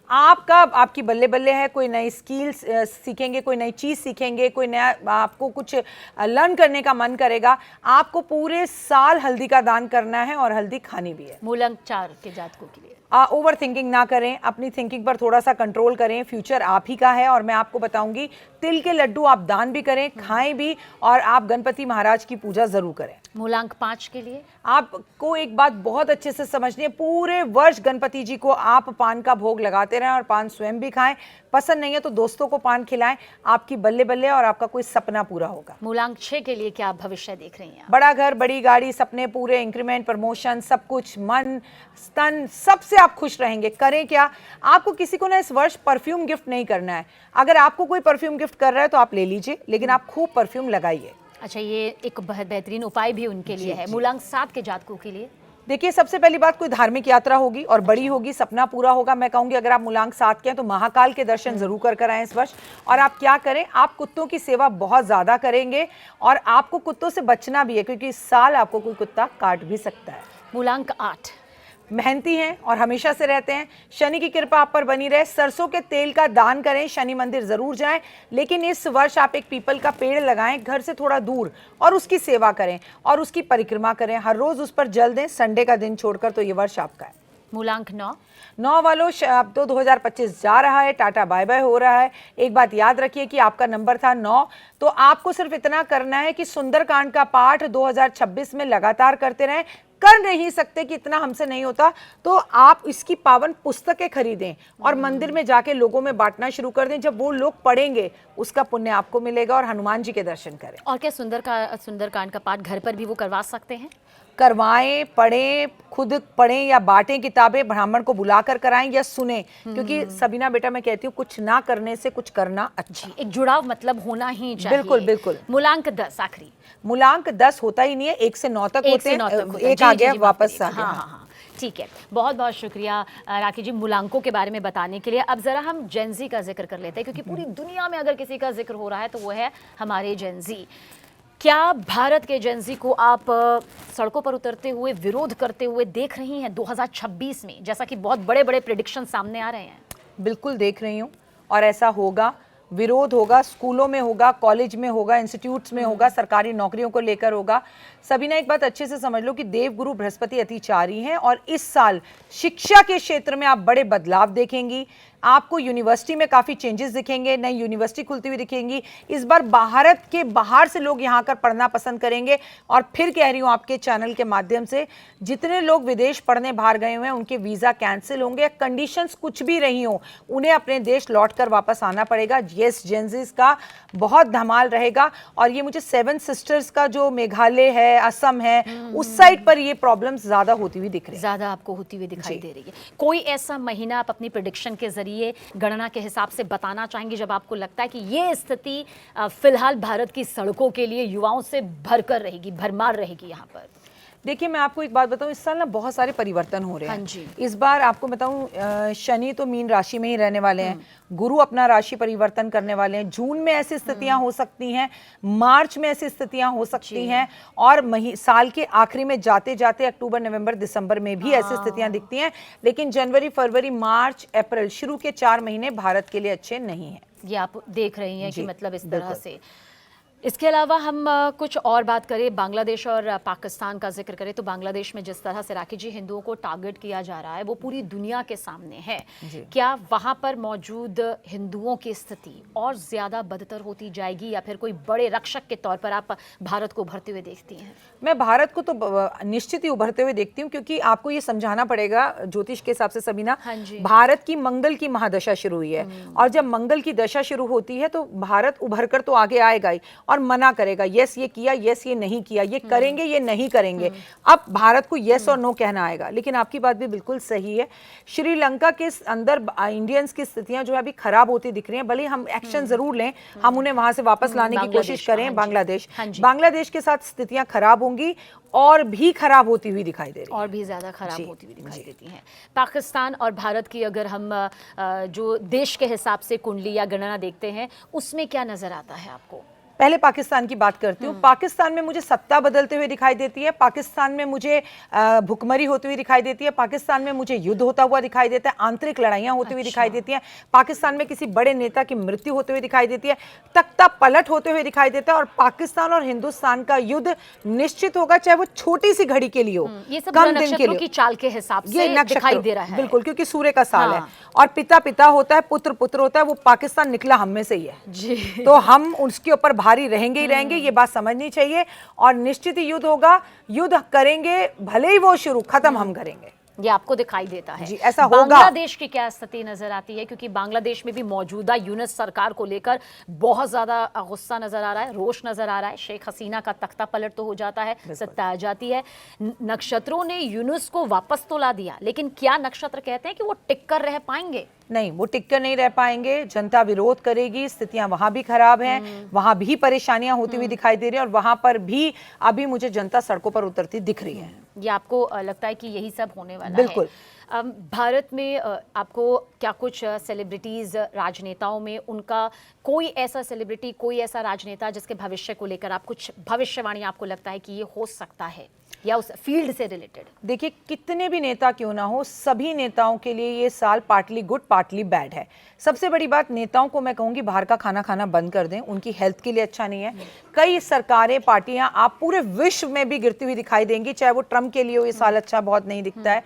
आपकी बल्ले बल्ले है, कोई नई स्किल्स सीखेंगे, कोई नई चीज सीखेंगे, कोई नया आपको कुछ लर्न करने का मन करेगा। आपको पूरे साल हल्दी का दान करना है और हल्दी खानी भी है।
मूलांक 4 के जातकों के लिए।
ओवर थिंकिंग ना करें, अपनी थिंकिंग पर थोड़ा सा कंट्रोल करें। फ्यूचर आप ही का है और मैं आपको बताऊंगी तिल के लड्डू आप दान भी करें, खाएं भी और आप गणपति महाराज की पूजा जरूर करें।
मूलांक 5 के लिए।
आपको एक बात बहुत अच्छे से समझनी है, पूरे वर्ष गणपति जी को आप पान का भोग लगाते रहें और पान स्वयं भी खाएं। पसंद नहीं है तो दोस्तों को पान खिलाएं। आपकी बल्ले बल्ले और आपका कोई सपना पूरा होगा।
मूलांक 6 के लिए क्या आप भविष्य देख रही हैं?
बड़ा घर, बड़ी गाड़ी, सपने पूरे, इंक्रीमेंट, प्रमोशन, सब कुछ, मन स्तन, सबसे आप खुश रहेंगे। करें क्या? आपको किसी को ना इस वर्ष परफ्यूम गिफ्ट नहीं करना है। अगर आपको कोई परफ्यूम गिफ्ट कर रहा है तो आप ले लीजिए, लेकिन आप खूब परफ्यूम लगाइए।
अच्छा, ये एक बहुत बेहतरीन उपाय भी उनके लिए है। मूलांक 7 के जातकों के लिए।
देखिए, सबसे पहली बात, कोई धार्मिक यात्रा होगी और बड़ी होगी, सपना पूरा होगा। मैं कहूंगी अगर आप मूलांक 7 के हैं तो महाकाल के दर्शन जरूर कर आए इस वर्ष। और आप क्या करें, आप कुत्तों की सेवा बहुत ज्यादा करेंगे और आपको कुत्तों से बचना भी है, क्योंकि इस साल आपको कोई कुत्ता काट भी सकता है।
मूलांक 8।
मेहनती हैं और हमेशा से रहते हैं। शनि की कृपा आप पर बनी रहे। सरसों के तेल का दान करें, शनि मंदिर जरूर जाएं, लेकिन इस वर्ष आप एक पीपल का पेड़ लगाएं घर से थोड़ा दूर और उसकी सेवा करें और उसकी परिक्रमा करें। हर रोज उस पर जल दें, संडे का दिन छोड़कर। तो ये वर्ष आपका है।
मूलांक 9।
9 वालों अब तो 2025 जा रहा है, टाटा बाय बाय हो रहा है। एक बात याद रखिए कि आपका नंबर था 9, तो आपको सिर्फ इतना करना है कि सुंदरकांड का पाठ 2026 में लगातार करते रहें। कर नहीं सकते कि इतना हमसे नहीं होता, तो आप इसकी पावन पुस्तकें खरीदें और मंदिर में जाके लोगों में बांटना शुरू कर दें। जब वो लोग पढ़ेंगे उसका पुण्य आपको मिलेगा और हनुमान जी के दर्शन करें।
और क्या सुंदरकांड का पाठ घर पर भी वो करवा सकते हैं?
करवाएं, पढ़ें, खुद पढ़ें या बांटें किताबें, ब्राह्मण को बुलाकर कराएं या सुने, क्योंकि सबीना बेटा मैं कहती हूँ कुछ ना करने से कुछ करना अच्छा।
एक जुड़ाव मतलब होना ही चाहिए।
बिल्कुल बिल्कुल।
मूलांक 10 आखिरी।
मूलांक 10 होता ही नहीं है, 1 से 9 तक होते हैं, एक आ गया वापस आ गया।
हाँ, ठीक है। बहुत बहुत शुक्रिया राखी जी मूलांकों के बारे में बताने के लिए। अब जरा हम जेनजी का जिक्र कर लेते हैं, क्योंकि पूरी दुनिया में अगर किसी का जिक्र हो रहा है तो वो है हमारे जेनजी। क्या भारत के जेनजी को आप सड़कों पर उतरते हुए, विरोध करते हुए देख रही हैं 2026 में, जैसा कि बहुत बड़े बड़े प्रेडिक्शन सामने आ रहे हैं?
बिल्कुल देख रही हूँ, और ऐसा होगा। विरोध होगा, स्कूलों में होगा, कॉलेज में होगा, इंस्टीट्यूट्स में होगा, सरकारी नौकरियों को लेकर होगा। सभी ने एक बात अच्छे से समझ लो कि देवगुरु बृहस्पति अतिचारी हैं, और इस साल शिक्षा के क्षेत्र में आप बड़े बदलाव देखेंगी। आपको यूनिवर्सिटी में काफ़ी चेंजेस दिखेंगे, नई यूनिवर्सिटी खुलती हुई दिखेंगी। इस बार भारत के बाहर से लोग यहाँ कर पढ़ना पसंद करेंगे। और फिर कह रही हूँ आपके चैनल के माध्यम से, जितने लोग विदेश पढ़ने बाहर गए हुए हैं उनके वीज़ा कैंसिल होंगे, कंडीशंस कुछ भी रही हो, उन्हें अपने देश लौट कर वापस आना पड़ेगा। येस, जेनजीज का बहुत धमाल रहेगा। और ये मुझे 7 सिस्टर्स का जो मेघालय है, असम है, उस साइड पर ये प्रॉब्लम्स ज़्यादा होती हुई दिख रही है,
ज़्यादा आपको होती हुई दिखाई दे रही है। कोई ऐसा महीना आप अपनी प्रेडिक्शन के जरिए, गणना के हिसाब से बताना चाहेंगे जब आपको लगता है कि ये स्थिति फिलहाल भारत की सड़कों के लिए युवाओं से भरकर रहेगी, भरमार रहेगी यहाँ पर?
देखिए, मैं आपको एक बात बताऊं, इस साल ना बहुत सारे परिवर्तन हो रहे हैं।
हाँ जी।
इस बार आपको बताऊं, शनि तो मीन राशि में ही रहने वाले हैं, गुरु अपना राशि परिवर्तन करने वाले हैं। जून में ऐसी स्थितियां हो सकती हैं, मार्च में ऐसी स्थितियां हो सकती हैं, और साल के आखिरी में जाते जाते अक्टूबर, नवंबर, दिसंबर में भी ऐसी स्थितियां दिखती हैं। लेकिन जनवरी, फरवरी, मार्च, अप्रैल, शुरू के 4 महीने भारत के लिए अच्छे नहीं हैं।
ये आप देख रही हैं कि मतलब इस तरह से। इसके अलावा हम कुछ और बात करें, बांग्लादेश और पाकिस्तान का जिक्र करें, तो बांग्लादेश में जिस तरह से राखी जी हिंदुओं को टारगेट किया जा रहा है वो पूरी दुनिया के सामने है। क्या वहां पर मौजूद हिंदुओं की स्थिति और ज्यादा बदतर होती जाएगी, या फिर कोई बड़े रक्षक के तौर पर आप भारत को उभरते हुए देखती हैं?
मैं भारत को तो निश्चित ही उभरते हुए देखती हूँ, क्योंकि आपको ये समझाना पड़ेगा ज्योतिष के हिसाब से सबीना, भारत की मंगल की महादशा शुरू हुई है, और जब मंगल की दशा शुरू होती है तो भारत उभर कर तो आगे आएगा ही, और मना करेगा, यस ये किया, यस ये नहीं किया, ये करेंगे, ये नहीं करेंगे। अब भारत को यस और नो कहना आएगा। लेकिन आपकी बात भी बिल्कुल सही है, श्रीलंका के अंदर इंडियंस की स्थितियां जो है अभी खराब होती दिख रही हैं। भले हम एक्शन जरूर लें, हम उन्हें वहां से वापस लाने की कोशिश करें, बांग्लादेश के साथ स्थितियां खराब होंगी, और भी खराब होती हुई दिखाई दे रही है,
और भी ज्यादा खराब होती हुई दिखाई देती हैं। पाकिस्तान और भारत की अगर हम जो देश के हिसाब से कुंडली या गणना देखते हैं, उसमें क्या नजर आता है आपको?
पहले पाकिस्तान की बात करती हूँ। पाकिस्तान में मुझे सत्ता बदलते हुए दिखाई देती है, पाकिस्तान में मुझे भुखमरी होती हुई दिखाई देती है, पाकिस्तान में मुझे युद्ध होता हुआ दिखाई देता है, आंतरिक लड़ाइयाँ होती हुई दिखाई देती हैं, पाकिस्तान में किसी बड़े नेता की मृत्यु होते हुए दिखाई देती है, तख्ता पलट होते हुए दिखाई देता है, और पाकिस्तान और हिंदुस्तान का युद्ध निश्चित होगा, चाहे वो छोटी सी घड़ी के लिए हो,
ये सब
कम दिन के लिए
की चाल के हिसाब से दिखाई दे रहा है।
बिल्कुल, क्योंकि सूर्य का साल है, और पिता पिता होता है, पुत्र पुत्र होता है। वो पाकिस्तान निकला हम में से ही है, तो हम उसके ऊपर भारी रहेंगे ही रहेंगे, ये बात समझनी चाहिए। और निश्चित ही युद्ध होगा, युद्ध करेंगे, भले ही वो शुरू, खत्म हम करेंगे,
ये आपको दिखाई देता है।
जी, ऐसा होगा।
बांग्लादेश की क्या स्थिति नजर आती है? क्योंकि बांग्लादेश में भी मौजूदा यूनुस सरकार को लेकर बहुत ज्यादा गुस्सा नजर आ रहा है, रोष नजर आ रहा है। शेख हसीना का तख्ता पलट तो हो जाता है, सत्ता आ जाती है, नक्षत्रों ने यूनुस को वापस तो ला दिया, लेकिन क्या नक्षत्र कहते हैं कि वो टिक कर रह पाएंगे?
नहीं, वो टिककर नहीं रह पाएंगे, जनता विरोध करेगी, स्थितियां वहां भी खराब हैं, वहां भी परेशानियां होती हुई दिखाई दे रही है, और वहां पर भी अभी मुझे जनता सड़कों पर उतरती दिख रही है।
ये आपको लगता है कि यही सब होने वाला है?
बिल्कुल।
भारत में आपको क्या कुछ सेलिब्रिटीज, राजनेताओं में उनका कोई ऐसा सेलिब्रिटी, कोई ऐसा राजनेता जिसके भविष्य को लेकर आप कुछ भविष्यवाणी आपको लगता है कि ये हो सकता है? या उस फील्ड से रिलेटेड?
देखिए, कितने भी नेता क्यों ना हो, सभी नेताओं के लिए ये साल पार्टली गुड पार्टली बैड है। सबसे बड़ी बात, नेताओं को मैं कहूंगी बाहर का खाना खाना बंद कर दें, उनकी हेल्थ के लिए अच्छा नहीं है। कई सरकारें, पार्टियां आप पूरे विश्व में भी गिरती हुई दिखाई देंगी, चाहे वो ट्रंप के लिए हो, ये साल अच्छा बहुत नहीं दिखता है,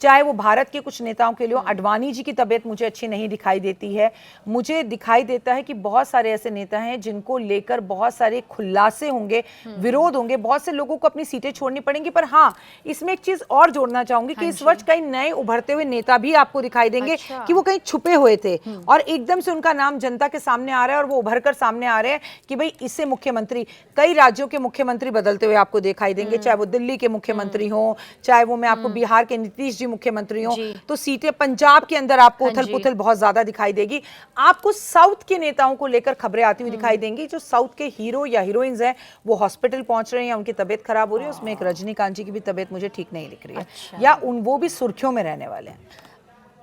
चाहे वो भारत के कुछ नेताओं के लिए हो। अडवाणी जी की तबीयत मुझे अच्छी नहीं दिखाई देती है। मुझे दिखाई देता है कि बहुत सारे ऐसे नेता हैं जिनको लेकर बहुत सारे खुलासे होंगे, विरोध होंगे, बहुत से लोगों को अपनी सीटें छोड़नी पड़ेंगी। पर हाँ, इसमें एक चीज और जोड़ना चाहूंगी कि इस वर्ष कई नए उभरते हुए नेता भी आपको दिखाई देंगे कि वो कहीं छुपे हुए थे और एकदम से उनका नाम जनता के सामने आ रहा है और वो उभर कर सामने आ रहे हैं कि भाई इससे मुख्यमंत्री, कई राज्यों के मुख्यमंत्री बदलते हुए आपको दिखाई देंगे, चाहे वो दिल्ली के मुख्यमंत्री हो, चाहे वो मैं आपको बिहार के नीतीश जी मुख्यमंत्री हो, तो सीटें पंजाब के अंदर आपको उथल पुथल बहुत ज्यादा दिखाई देगी। आपको साउथ के नेताओं को लेकर खबरें आती हुई दिखाई देंगी, जो साउथ के हीरो या हीरोइंस हैं वो हॉस्पिटल पहुंच रहे हैं या उनकी तबीयत खराब हो रही है। उसमें एक रजनीकांत जी की भी तबीयत मुझे ठीक नहीं दिख रही है, या वो भी सुर्खियों में रहने वाले हैं।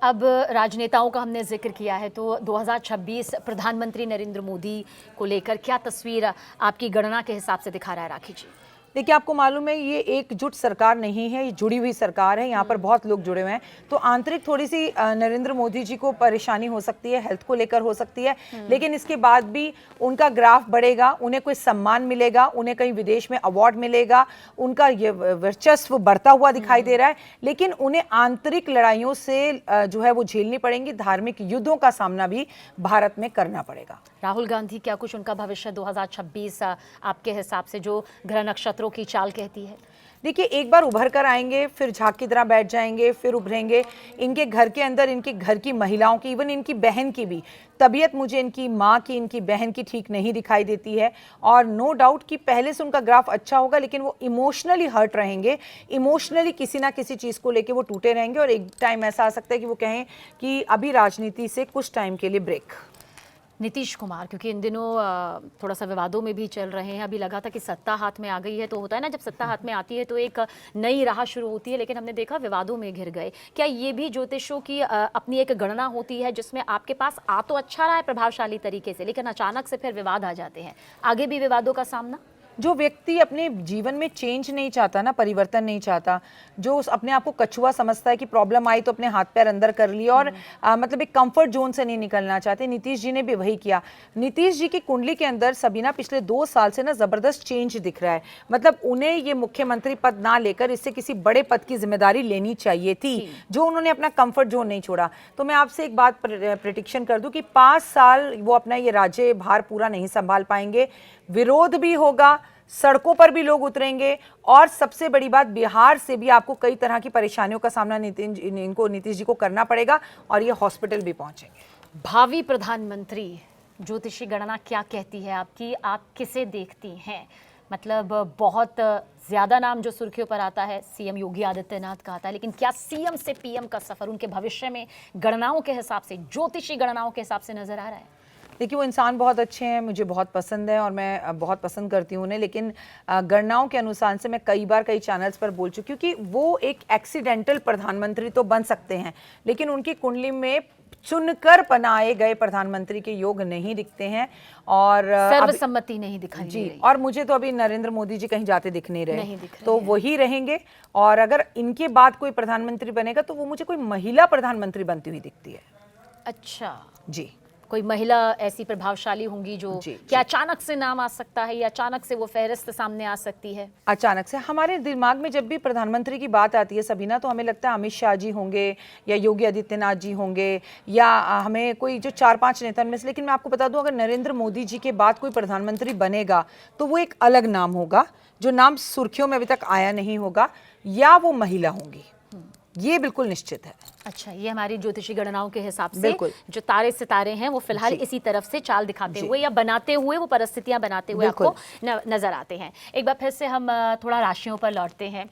अब राजनेताओं का हमने जिक्र किया है, तो 2026 प्रधानमंत्री नरेंद्र मोदी को लेकर क्या तस्वीर आपकी गणना के हिसाब से दिखा रहा है राखी जी?
देखिए, आपको मालूम है ये एकजुट सरकार नहीं है, ये जुड़ी हुई सरकार है, यहाँ पर बहुत लोग जुड़े हुए हैं, तो आंतरिक थोड़ी सी नरेंद्र मोदी जी को परेशानी हो सकती है, हेल्थ को लेकर हो सकती है, लेकिन इसके बाद भी उनका ग्राफ बढ़ेगा, उन्हें कोई सम्मान मिलेगा, उन्हें कहीं विदेश में अवार्ड मिलेगा, उनका ये वर्चस्व बढ़ता हुआ दिखाई दे रहा है, लेकिन उन्हें आंतरिक लड़ाइयों से जो है वो झेलनी पड़ेंगी, धार्मिक युद्धों का सामना भी भारत में करना पड़ेगा।
राहुल गांधी, क्या कुछ उनका भविष्य 2026 आपके हिसाब से जो ग्रह नक्षत्रों की चाल कहती है?
देखिए, एक बार उभर कर आएंगे, फिर झांक की तरह बैठ जाएंगे, फिर उभरेंगे। इनके घर के अंदर, इनके घर की महिलाओं की, इवन इनकी बहन की भी तबीयत मुझे इनकी माँ की, इनकी बहन की ठीक नहीं दिखाई देती है। और नो डाउट कि पहले से उनका ग्राफ अच्छा होगा, लेकिन वो इमोशनली हर्ट रहेंगे, इमोशनली किसी ना किसी चीज़ को लेके वो टूटे रहेंगे और एक टाइम ऐसा आ सकता है कि वो कहें कि अभी राजनीति से कुछ टाइम के लिए ब्रेक।
नीतीश कुमार, क्योंकि इन दिनों थोड़ा सा विवादों में भी चल रहे हैं, अभी लगा था कि सत्ता हाथ में आ गई है, तो होता है ना जब सत्ता हाथ में आती है तो एक नई राह शुरू होती है, लेकिन हमने देखा विवादों में घिर गए। क्या ये भी ज्योतिषों की अपनी एक गणना होती है जिसमें आपके पास आ तो अच्छा रहा है प्रभावशाली तरीके से, लेकिन अचानक से फिर विवाद आ जाते हैं, आगे भी विवादों का सामना?
जो व्यक्ति अपने जीवन में चेंज नहीं चाहता ना, परिवर्तन नहीं चाहता, जो अपने आप को कछुआ समझता है कि प्रॉब्लम आई तो अपने हाथ पैर अंदर कर लिया और मतलब एक कंफर्ट जोन से नहीं निकलना चाहते, नीतीश जी ने भी वही किया। नीतीश जी की कुंडली के अंदर सबीना पिछले 2 साल से ना जबरदस्त चेंज दिख रहा है, मतलब उन्हें ये मुख्यमंत्री पद ना लेकर इससे किसी बड़े पद की जिम्मेदारी लेनी चाहिए थी, जो उन्होंने अपना कंफर्ट जोन नहीं छोड़ा। तो मैं आपसे एक बात प्रेडिक्शन कर दूं कि 5 साल वो अपना ये राज्य भार पूरा नहीं संभाल पाएंगे, विरोध भी होगा, सड़कों पर भी लोग उतरेंगे, और सबसे बड़ी बात, बिहार से भी आपको कई तरह की परेशानियों का सामना नीतीश जी को करना पड़ेगा और ये हॉस्पिटल भी पहुंचेंगे।
भावी प्रधानमंत्री ज्योतिषी गणना क्या कहती है आपकी? आप किसे देखती हैं? मतलब बहुत ज्यादा नाम जो सुर्खियों पर आता है सीएम योगी आदित्यनाथ का आता है, लेकिन क्या सीएम से पीएम का सफर उनके भविष्य में गणनाओं के हिसाब से, ज्योतिषी गणनाओं के हिसाब से नजर आ रहा है?
देखिए, वो इंसान बहुत अच्छे हैं, मुझे बहुत पसंद है और मैं बहुत पसंद करती हूँ उन्हें, लेकिन गणनाओं के अनुसार से मैं कई बार कई चैनल्स पर बोल चुकी हूँ कि वो एक एक्सीडेंटल प्रधानमंत्री तो बन सकते हैं, लेकिन उनकी कुंडली में चुनकर बनाए गए प्रधानमंत्री के योग नहीं दिखते हैं और
सर्वसम्मति नहीं दिखाई
जी। और मुझे तो अभी नरेंद्र मोदी जी कहीं जाते दिख नहीं रहे, तो वही रहेंगे। और अगर इनके बाद कोई प्रधानमंत्री बनेगा तो वो मुझे कोई महिला प्रधानमंत्री बनती हुई दिखती है।
अच्छा
जी,
कोई महिला ऐसी प्रभावशाली होंगी जो क्या अचानक से नाम आ सकता है या अचानक से वो फहरिस्त सामने आ सकती है?
अचानक से हमारे दिमाग में जब भी प्रधानमंत्री की बात आती है सबीना, तो हमें लगता है अमित शाह जी होंगे या योगी आदित्यनाथ जी होंगे या हमें कोई जो 4-5 नेता में से। लेकिन मैं आपको बता दूं, अगर नरेंद्र मोदी जी के बाद कोई प्रधानमंत्री बनेगा तो वो एक अलग नाम होगा, जो नाम सुर्खियों में अभी तक आया नहीं होगा, या वो महिला होंगी, ये बिल्कुल निश्चित है।
अच्छा, ये हमारी ज्योतिषी गणनाओं के हिसाब से जो तारे सितारे हैं वो फिलहाल इसी तरफ से चाल दिखाते हुए या बनाते हुए, वो परिस्थितियां बनाते हुए आपको नजर आते हैं। एक बार फिर से हम थोड़ा राशियों पर लौटते हैं,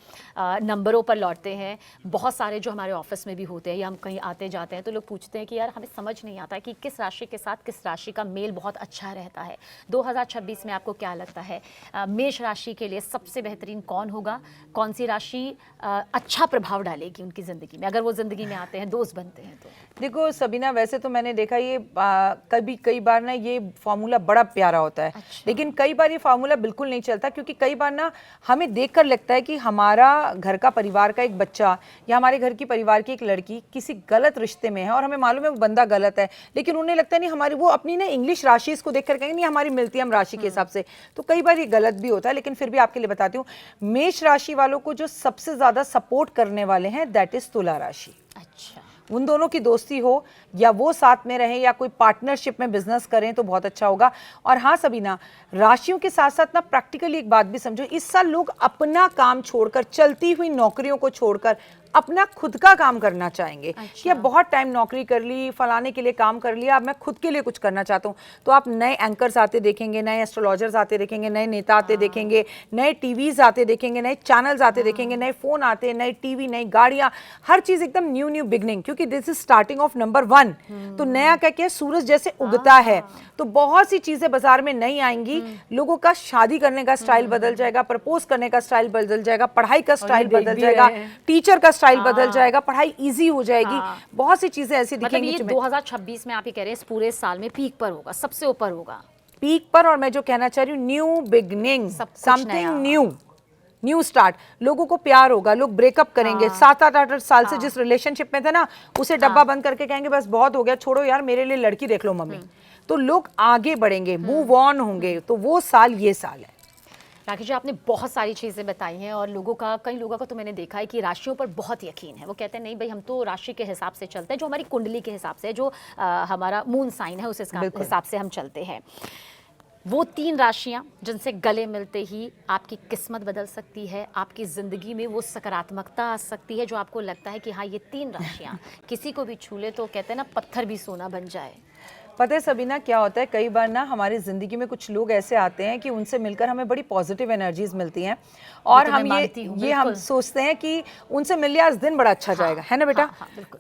नंबरों पर लौटते हैं। बहुत सारे जो हमारे ऑफिस में भी होते हैं या हम कहीं आते जाते हैं तो लोग पूछते हैं कि यार हमें समझ नहीं आता कि किस राशि के साथ किस राशि का मेल बहुत अच्छा रहता है। 2026 में आपको क्या लगता है मेष राशि के लिए सबसे बेहतरीन कौन होगा? कौन सी राशि अच्छा प्रभाव डालेगी उनकी जिंदगी में, अगर वो जिंदगी में आते हैं, दोस्त बनते हैं तो?
देखो सबीना, वैसे तो मैंने देखा ये कई बार ना ये फॉर्मूला बड़ा प्यारा होता है।
अच्छा।
लेकिन कई बार ये फार्मूला बिल्कुल नहीं चलता, क्योंकि कई बार ना हमें देखकर लगता है कि हमारा घर का परिवार का एक बच्चा या हमारे घर की परिवार की एक लड़की किसी गलत रिश्ते में है और हमें मालूम है वो बंदा गलत है, लेकिन उन्हें लगता है नहीं हमारी, वो अपनी ना इंग्लिश राशि इसको देखकर कहेंगे नहीं हमारी मिलती है हम राशि के हिसाब से। तो कई बार ये गलत भी होता है, लेकिन फिर भी आपके लिए बताती हूँ, मेष राशि वालों को जो सबसे ज्यादा सपोर्ट करने वाले हैं दैट इज तुला राशि।
अच्छा।
उन दोनों की दोस्ती हो या वो साथ में रहें या कोई पार्टनरशिप में बिजनेस करें तो बहुत अच्छा होगा। और हाँ सबीना, राशियों के साथ साथ ना प्रैक्टिकली एक बात भी समझो, इस साल लोग अपना काम छोड़कर, चलती हुई नौकरियों को छोड़कर अपना खुद का काम करना चाहेंगे।
अच्छा।
कि अब बहुत टाइम नौकरी कर ली, फलाने के लिए काम कर लिया, अब मैं खुद के लिए कुछ करना चाहता हूँ। तो आप नए एंकर्स आते देखेंगे, नए एस्ट्रोलॉजर्स आते देखेंगे, नए नेता आते देखेंगे, नए टीवीज आते देखेंगे, नए चैनल्स आते देखेंगे, नए फोन आते, नए टीवी, नई गाड़ियाँ, हर चीज एकदम न्यू बिगनिंग, क्योंकि this is starting of number 1। तो नया क्या क्या सूरज जैसे उगता है, तो बहुत सी चीजें बाजार में नई आएंगी। लोगों का शादी करने का स्टाइल बदल जाएगा, प्रपोज करने का स्टाइल बदल जाएगा, पढ़ाई का स्टाइल बदल जाएगा, टीचर का स्टाइल बदल जाएगा, पढ़ाई इजी हो जाएगी। बहुत सी चीजें ऐसी दिखेंगी।
मतलब ये 2026 में आप ये कह रहे हैं इस पूरे साल में पीक पर होगा, सबसे ऊपर होगा,
पीक पर। और मैं जो कहना चाह रही हूँ, new beginning, something new start. लोगों को प्यार होगा, लोग ब्रेकअप करेंगे। 7-8 साल से जिस रिलेशनशिप में थे ना, उसे डब्बा बंद करके कहेंगे बस बहुत हो गया, छोड़ो यार, मेरे लिए लड़की देख लो मम्मी। तो लोग आगे बढ़ेंगे, मूव ऑन होंगे। तो वो साल ये साल है।
राखी जी, आपने बहुत सारी चीज़ें बताई हैं और कई लोगों का तो मैंने देखा है कि राशियों पर बहुत यकीन है। वो कहते हैं नहीं भाई, हम तो राशि के हिसाब से चलते हैं, जो हमारी कुंडली के हिसाब से, जो हमारा मून साइन है उस हिसाब से हम चलते हैं। वो 3 राशियां जिनसे गले मिलते ही आपकी किस्मत बदल सकती है, आपकी ज़िंदगी में वो सकारात्मकता आ सकती है जो आपको लगता है कि हाँ, ये 3 राशियां किसी को भी छू ले तो कहते हैं ना, पत्थर भी सोना बन जाए।
पता है सबीना क्या होता है, कई बार ना हमारी जिंदगी में कुछ लोग ऐसे आते हैं कि उनसे मिलकर हमें बड़ी पॉजिटिव एनर्जीज मिलती हैं और हम ये हम सोचते हैं कि उनसे मिल लिया आज दिन बड़ा अच्छा जाएगा, है ना बेटा?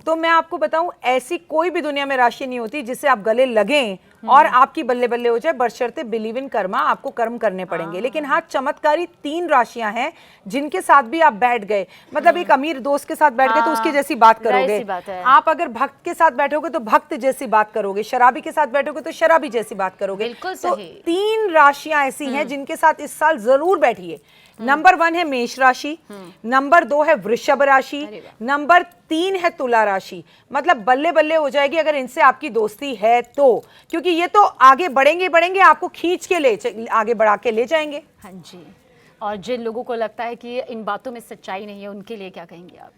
तो मैं आपको बताऊं, ऐसी कोई भी दुनिया में राशि नहीं होती जिससे आप गले लगें और आपकी बल्ले बल्ले हो जाए, बशर्ते बिलीव इन कर्मा, आपको कर्म करने पड़ेंगे। लेकिन हाँ, चमत्कारी 3 राशियां हैं जिनके साथ भी आप बैठ गए, मतलब एक अमीर दोस्त के साथ बैठ गए तो उसकी जैसी बात करोगे, आप अगर भक्त के साथ बैठोगे तो भक्त जैसी बात करोगे, शराबी के साथ बैठोगे तो शराबी जैसी बात करोगे। तो 3 राशियां ऐसी हैं जिनके साथ इस साल जरूर बैठिए। नंबर 1 है मेष राशि, नंबर 2 है वृषभ राशि, नंबर 3 है तुला राशि। मतलब बल्ले बल्ले हो जाएगी अगर इनसे आपकी दोस्ती है तो, क्योंकि ये तो आगे बढ़ेंगे, आपको खींच के आगे बढ़ा के ले जाएंगे।
हाँ जी। और जिन लोगों को लगता है कि इन बातों में सच्चाई नहीं है, उनके लिए क्या कहेंगे आप?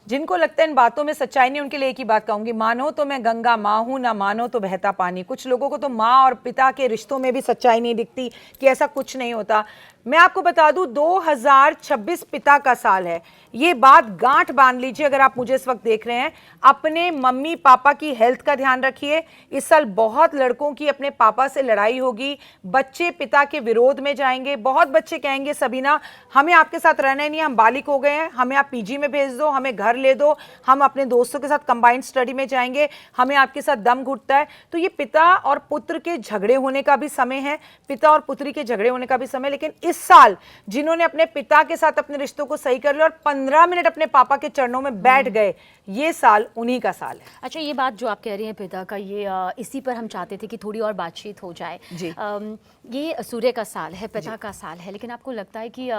जिनको लगता है इन बातों में सच्चाई नहीं, उनके लिए एक ही बात कहूंगी, मानो तो मैं गंगा माँ हूं, ना मानो तो बहता पानी। कुछ लोगों को तो माँ और पिता के रिश्तों में भी सच्चाई नहीं दिखती कि ऐसा कुछ नहीं होता। मैं आपको बता दूं, 2026 पिता का साल है। ये बात गांठ बांध लीजिए अगर आप मुझे इस वक्त देख रहे हैं। अपने मम्मी पापा की हेल्थ का ध्यान रखिए। इस साल बहुत लड़कों की अपने पापा से लड़ाई होगी, बच्चे पिता के विरोध में जाएंगे। बहुत बच्चे कहेंगे सबीना हमें आपके साथ रहना ही नहीं, हम बालिक हो गए हैं, हमें आप पीजी में भेज दो, हमें घर ले दो, हम अपने दोस्तों के साथ कंबाइंड स्टडी में जाएंगे, हमें आपके साथ दम घुटता है। तो ये पिता और पुत्र के झगड़े होने का भी समय है, पिता और पुत्री के झगड़े होने का भी समय। लेकिन इस साल जिन्होंने अपने पिता के साथ अपने रिश्तों को सही कर लिया और 15 मिनट अपने पापा के चरणों में बैठ गए, ये साल उन्हीं का साल है।
अच्छा, ये बात जो आप कह रही हैं पिता का, ये इसी पर हम चाहते थे कि थोड़ी और बातचीत हो जाए जी। ये सूर्य का साल है, पिता का साल है, लेकिन आपको लगता है कि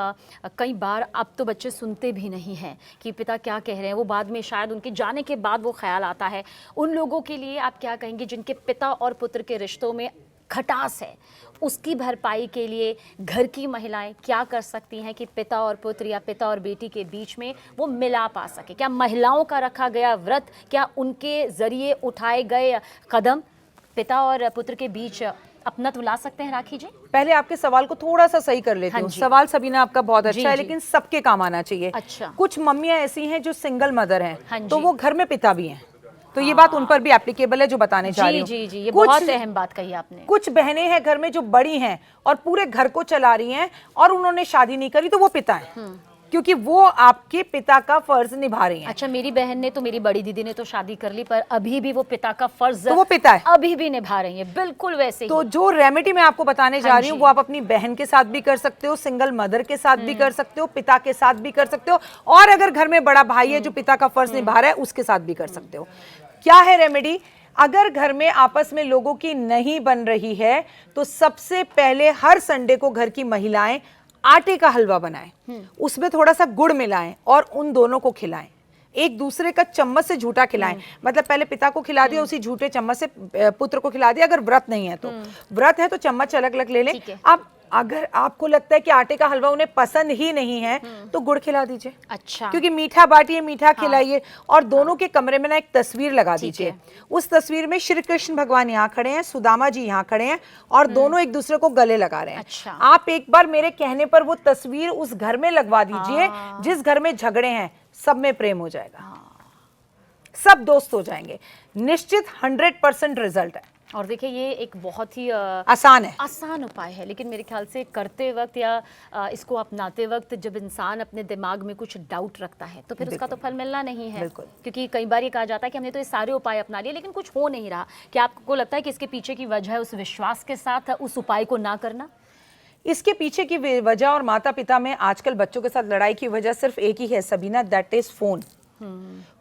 कई बार अब तो बच्चे सुनते भी नहीं हैं कि पिता क्या कह रहे हैं, वो बाद में शायद उनके जाने के बाद वो ख्याल आता है। उन लोगों के लिए आप क्या कहेंगे जिनके पिता और पुत्र के रिश्तों में खटास है, उसकी भरपाई के लिए घर की महिलाएं क्या कर सकती हैं कि पिता और पुत्र या पिता और बेटी के बीच में वो मिलाप आ सके? क्या महिलाओं का रखा गया व्रत, क्या उनके जरिए उठाए गए कदम पिता और पुत्र के बीच अपनत्व ला सकते हैं? राखी जी,
पहले आपके सवाल को थोड़ा सा सही कर लेती हूँ। सवाल सबीना आपका बहुत अच्छा है, लेकिन सबके काम आना चाहिए।
अच्छा,
कुछ मम्मियां ऐसी हैं जो सिंगल मदर हैं, तो वो घर में पिता भी हैं, तो ये बात उन पर भी एप्लीकेबल है जो बताने जा रही हूँ।
जी जी, ये बहुत अहम बात कही आपने।
कुछ बहनें हैं घर में जो बड़ी हैं और पूरे घर को चला रही हैं और उन्होंने शादी नहीं करी, तो वो पिता हैं। क्योंकि वो आपके पिता का फर्ज निभा रही हैं।
अच्छा, मेरी बहन ने तो, मेरी बड़ी दीदी ने तो शादी कर ली, पर अभी भी वो पिता का फर्ज
तो वो पिता है,
अभी भी निभा रही है, बिल्कुल वैसे ही।
तो जो रेमेडी मैं आपको बताने जा रही हूँ वो आप अपनी बहन के साथ भी कर सकते हो, सिंगल मदर के साथ भी कर सकते हो, पिता के साथ भी कर सकते हो, और अगर घर में बड़ा भाई है जो पिता का फर्ज निभा रहा है उसके साथ भी कर सकते हो। क्या है रेमेडी? अगर घर में आपस में लोगों की नहीं बन रही है तो सबसे पहले हर संडे को घर की महिलाएं आटे का हलवा बनाएं, उसमें थोड़ा सा गुड़ मिलाएं और उन दोनों को खिलाएं। एक दूसरे का चम्मच से झूठा खिलाएं, मतलब पहले पिता को खिला दिया, उसी झूठे चम्मच से पुत्र को खिला दिया। अगर व्रत नहीं है तो, व्रत है तो चम्मच अलग अलग ले लें। अब अगर आपको लगता है कि आटे का हलवा उन्हें पसंद ही नहीं है तो गुड़ खिला दीजिए।
अच्छा,
क्योंकि मीठा बांटिए, मीठा खिलाइए। और दोनों के कमरे में ना एक तस्वीर लगा दीजिए, उस तस्वीर में श्री कृष्ण भगवान यहाँ खड़े हैं, सुदामा जी यहाँ खड़े हैं, और दोनों एक दूसरे को गले लगा रहे हैं।
अच्छा।
आप एक बार मेरे कहने पर वो तस्वीर उस घर में लगवा दीजिए जिस घर में झगड़े हैं, सब में प्रेम हो जाएगा, सब दोस्त हो जाएंगे, निश्चित 100% रिजल्ट है।
और देखिए ये एक बहुत ही
आसान
उपाय है, लेकिन मेरे ख्याल से करते वक्त या इसको अपनाते वक्त जब इंसान अपने दिमाग में कुछ डाउट रखता है तो फिर उसका तो फल मिलना नहीं है। क्योंकि कई बार ये कहा जाता है कि हमने तो ये सारे उपाय अपना लिए लेकिन कुछ हो नहीं रहा। क्या आपको लगता है कि इसके पीछे की वजह है उस विश्वास के साथ उस उपाय को ना करना?
इसके पीछे की वजह और माता पिता में आजकल बच्चों के साथ लड़ाई की वजह सिर्फ एक ही है Sabina, that is phone.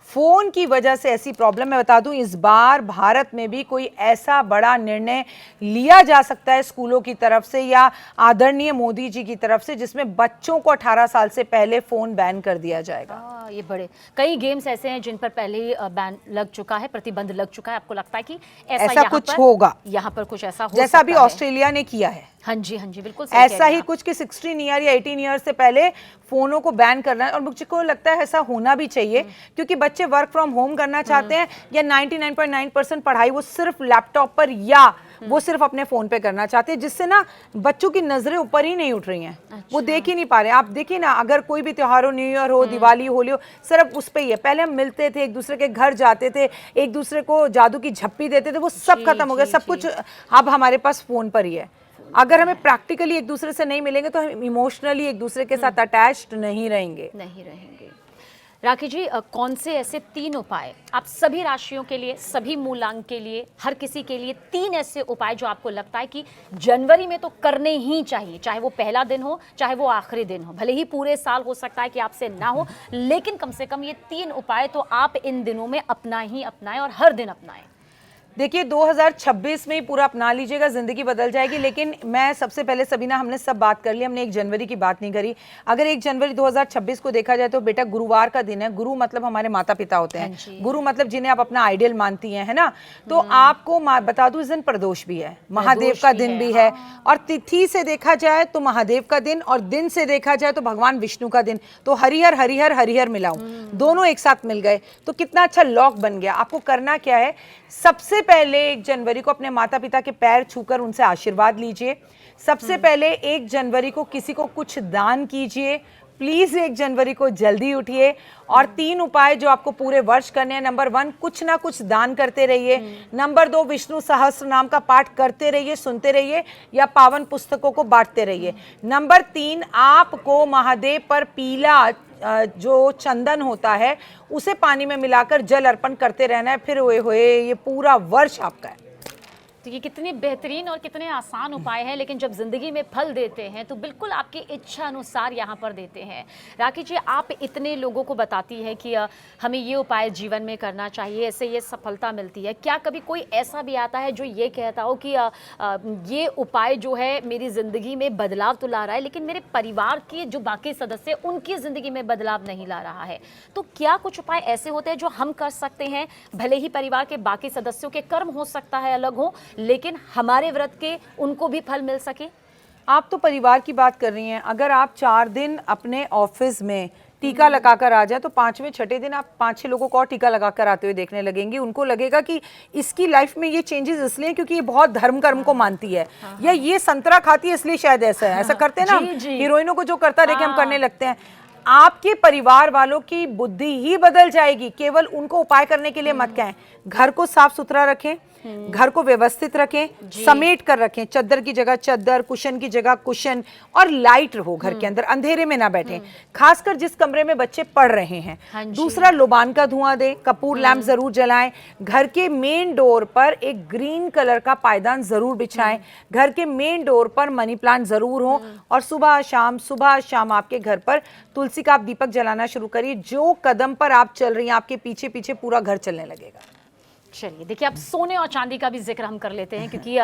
Phone की वजह से ऐसी प्रॉब्लम, मैं बता दूं इस बार भारत में भी कोई ऐसा बड़ा निर्णय लिया जा सकता है स्कूलों की तरफ से या आदरणीय मोदी जी की तरफ से, जिसमें बच्चों को 18 साल से पहले फोन बैन कर दिया जाएगा।
ये बड़े कई गेम्स ऐसे हैं जिन पर पहले ही बैन लग चुका है, प्रतिबंध लग चुका है। आपको लगता है कि ऐसा
कुछ होगा?
यहाँ पर कुछ ऐसा हो
जैसा अभी ऑस्ट्रेलिया ने किया है।
हाँ जी, हाँ जी, बिल्कुल
ऐसा ही कुछ कि 16 ईयर या 18 ईयर से पहले फोनों को बैन करना है। और मुझे को लगता है ऐसा होना भी चाहिए क्योंकि बच्चे वर्क फ्रॉम होम करना चाहते हैं या 99.9% पढ़ाई वो सिर्फ लैपटॉप पर या वो सिर्फ अपने फोन पे करना चाहते हैं, जिससे ना बच्चों की नजरें ऊपर ही नहीं उठ रही हैं। अच्छा। वो देख ही नहीं पा रहे। आप देखिए ना, अगर कोई भी त्योहार हो, न्यू ईयर हो, दिवाली, होली हो, सिर्फ उस पे ही है। पहले हम मिलते थे, एक दूसरे के घर जाते थे, एक दूसरे को जादू की झप्पी देते थे, वो सब खत्म हो गया। सब कुछ अब हमारे पास फोन पर ही है। अगर हमें प्रैक्टिकली एक दूसरे से नहीं मिलेंगे तो हम इमोशनली एक दूसरे के साथ अटैच्ड नहीं रहेंगे।
राखी जी, कौन से ऐसे 3 उपाय आप सभी राशियों के लिए, सभी मूलांक के लिए, हर किसी के लिए 3 ऐसे उपाय जो आपको लगता है कि जनवरी में तो करने ही चाहिए, चाहे वो पहला दिन हो चाहे वो आखिरी दिन हो, भले ही पूरे साल हो सकता है कि आपसे ना हो, लेकिन कम से कम ये 3 उपाय तो आप इन दिनों में अपना ही अपनाएं और हर दिन अपनाएं?
देखिए 2026 में ही पूरा अपना लीजिएगा, जिंदगी बदल जाएगी। लेकिन मैं सबसे पहले सबीना, हमने सब बात कर ली, हमने 1 जनवरी की बात नहीं करी। अगर 1 जनवरी 2026 को देखा जाए तो बेटा गुरुवार का दिन है। गुरु मतलब हमारे माता पिता होते हैं, गुरु मतलब जिन्हें आप अपना आइडियल मानती हैं, है ना। तो आपको बता दूं इस दिन प्रदोष भी है, महादेव का दिन भी है। और तिथि से देखा जाए तो महादेव का दिन और दिन से देखा जाए तो भगवान विष्णु का दिन। तो हरिहर हरिहर हरिहर मिलाऊं, दोनों एक साथ मिल गए तो कितना अच्छा लॉक बन गया। आपको करना क्या है, सबसे पहले 1 जनवरी को अपने माता पिता के पैर छूकर उनसे आशीर्वाद लीजिए। सबसे पहले 1 जनवरी को किसी को कुछ दान कीजिए। प्लीज 1 जनवरी को जल्दी उठिए। और 3 उपाय जो आपको पूरे वर्ष करने हैं, नंबर 1 कुछ ना कुछ दान करते रहिए, नंबर 2 विष्णु सहस्त्र नाम का पाठ करते रहिए, सुनते रहिए या पावन पुस्तकों को बांटते रहिए, नंबर 3 आपको महादेव पर पीला जो चंदन होता है उसे पानी में मिलाकर जल अर्पण करते रहना है। फिर हुए ये पूरा वर्ष आपका है।
तो ये कितने बेहतरीन और कितने आसान उपाय हैं, लेकिन जब जिंदगी में फल देते हैं तो बिल्कुल आपकी इच्छा अनुसार यहाँ पर देते हैं। राखी जी, आप इतने लोगों को बताती है कि हमें ये उपाय जीवन में करना चाहिए, ऐसे ये सफलता मिलती है। क्या कभी कोई ऐसा भी आता है जो ये कहता हो कि ये उपाय जो है मेरी ज़िंदगी में बदलाव तो ला रहा है लेकिन मेरे परिवार के जो बाकी सदस्य उनकी ज़िंदगी में बदलाव नहीं ला रहा है? तो क्या कुछ उपाय ऐसे होते हैं जो हम कर सकते हैं, भले ही परिवार के बाकी सदस्यों के कर्म हो सकता है अलग हो, लेकिन हमारे व्रत के उनको भी फल मिल सके?
आप तो परिवार की बात कर रही हैं। अगर आप 4 दिन अपने ऑफिस में टीका लगाकर आ जाए तो 5वें 6ठे दिन आप 5-6 लोगों को और टीका लगाकर आते हुए देखने लगेंगे। उनको लगेगा कि इसकी लाइफ में ये चेंजेस इसलिए क्योंकि ये बहुत धर्म कर्म को मानती है, या ये संतरा खाती है इसलिए शायद ऐसा है। ऐसा करते हैं ना, हीरोइनों को जो करता देखे हम करने लगते हैं। आपके परिवार वालों की बुद्धि ही बदल जाएगी। केवल उनको उपाय करने के लिए मत कहें। घर को साफ सुथरा रखें, घर को व्यवस्थित रखें, समेट कर रखें, चद्दर की जगह चद्दर, कुशन की जगह कुशन, और लाइट रहो घर के अंदर, अंधेरे में ना बैठें, खासकर जिस कमरे में बच्चे पढ़ रहे हैं। दूसरा, लोबान का धुआं दें, कपूर लैंप जरूर जलाएं, घर के मेन डोर पर एक ग्रीन कलर का पायदान जरूर बिछाएं, घर के मेन डोर पर मनी प्लांट जरूर हो, और सुबह शाम आपके घर पर तुलसी का आप दीपक जलाना शुरू करिए। जो कदम पर आप चल रही हैं, आपके पीछे पीछे पूरा घर चलने लगेगा।
चलिए देखिए, अब सोने और चांदी का भी जिक्र हम कर लेते हैं, क्योंकि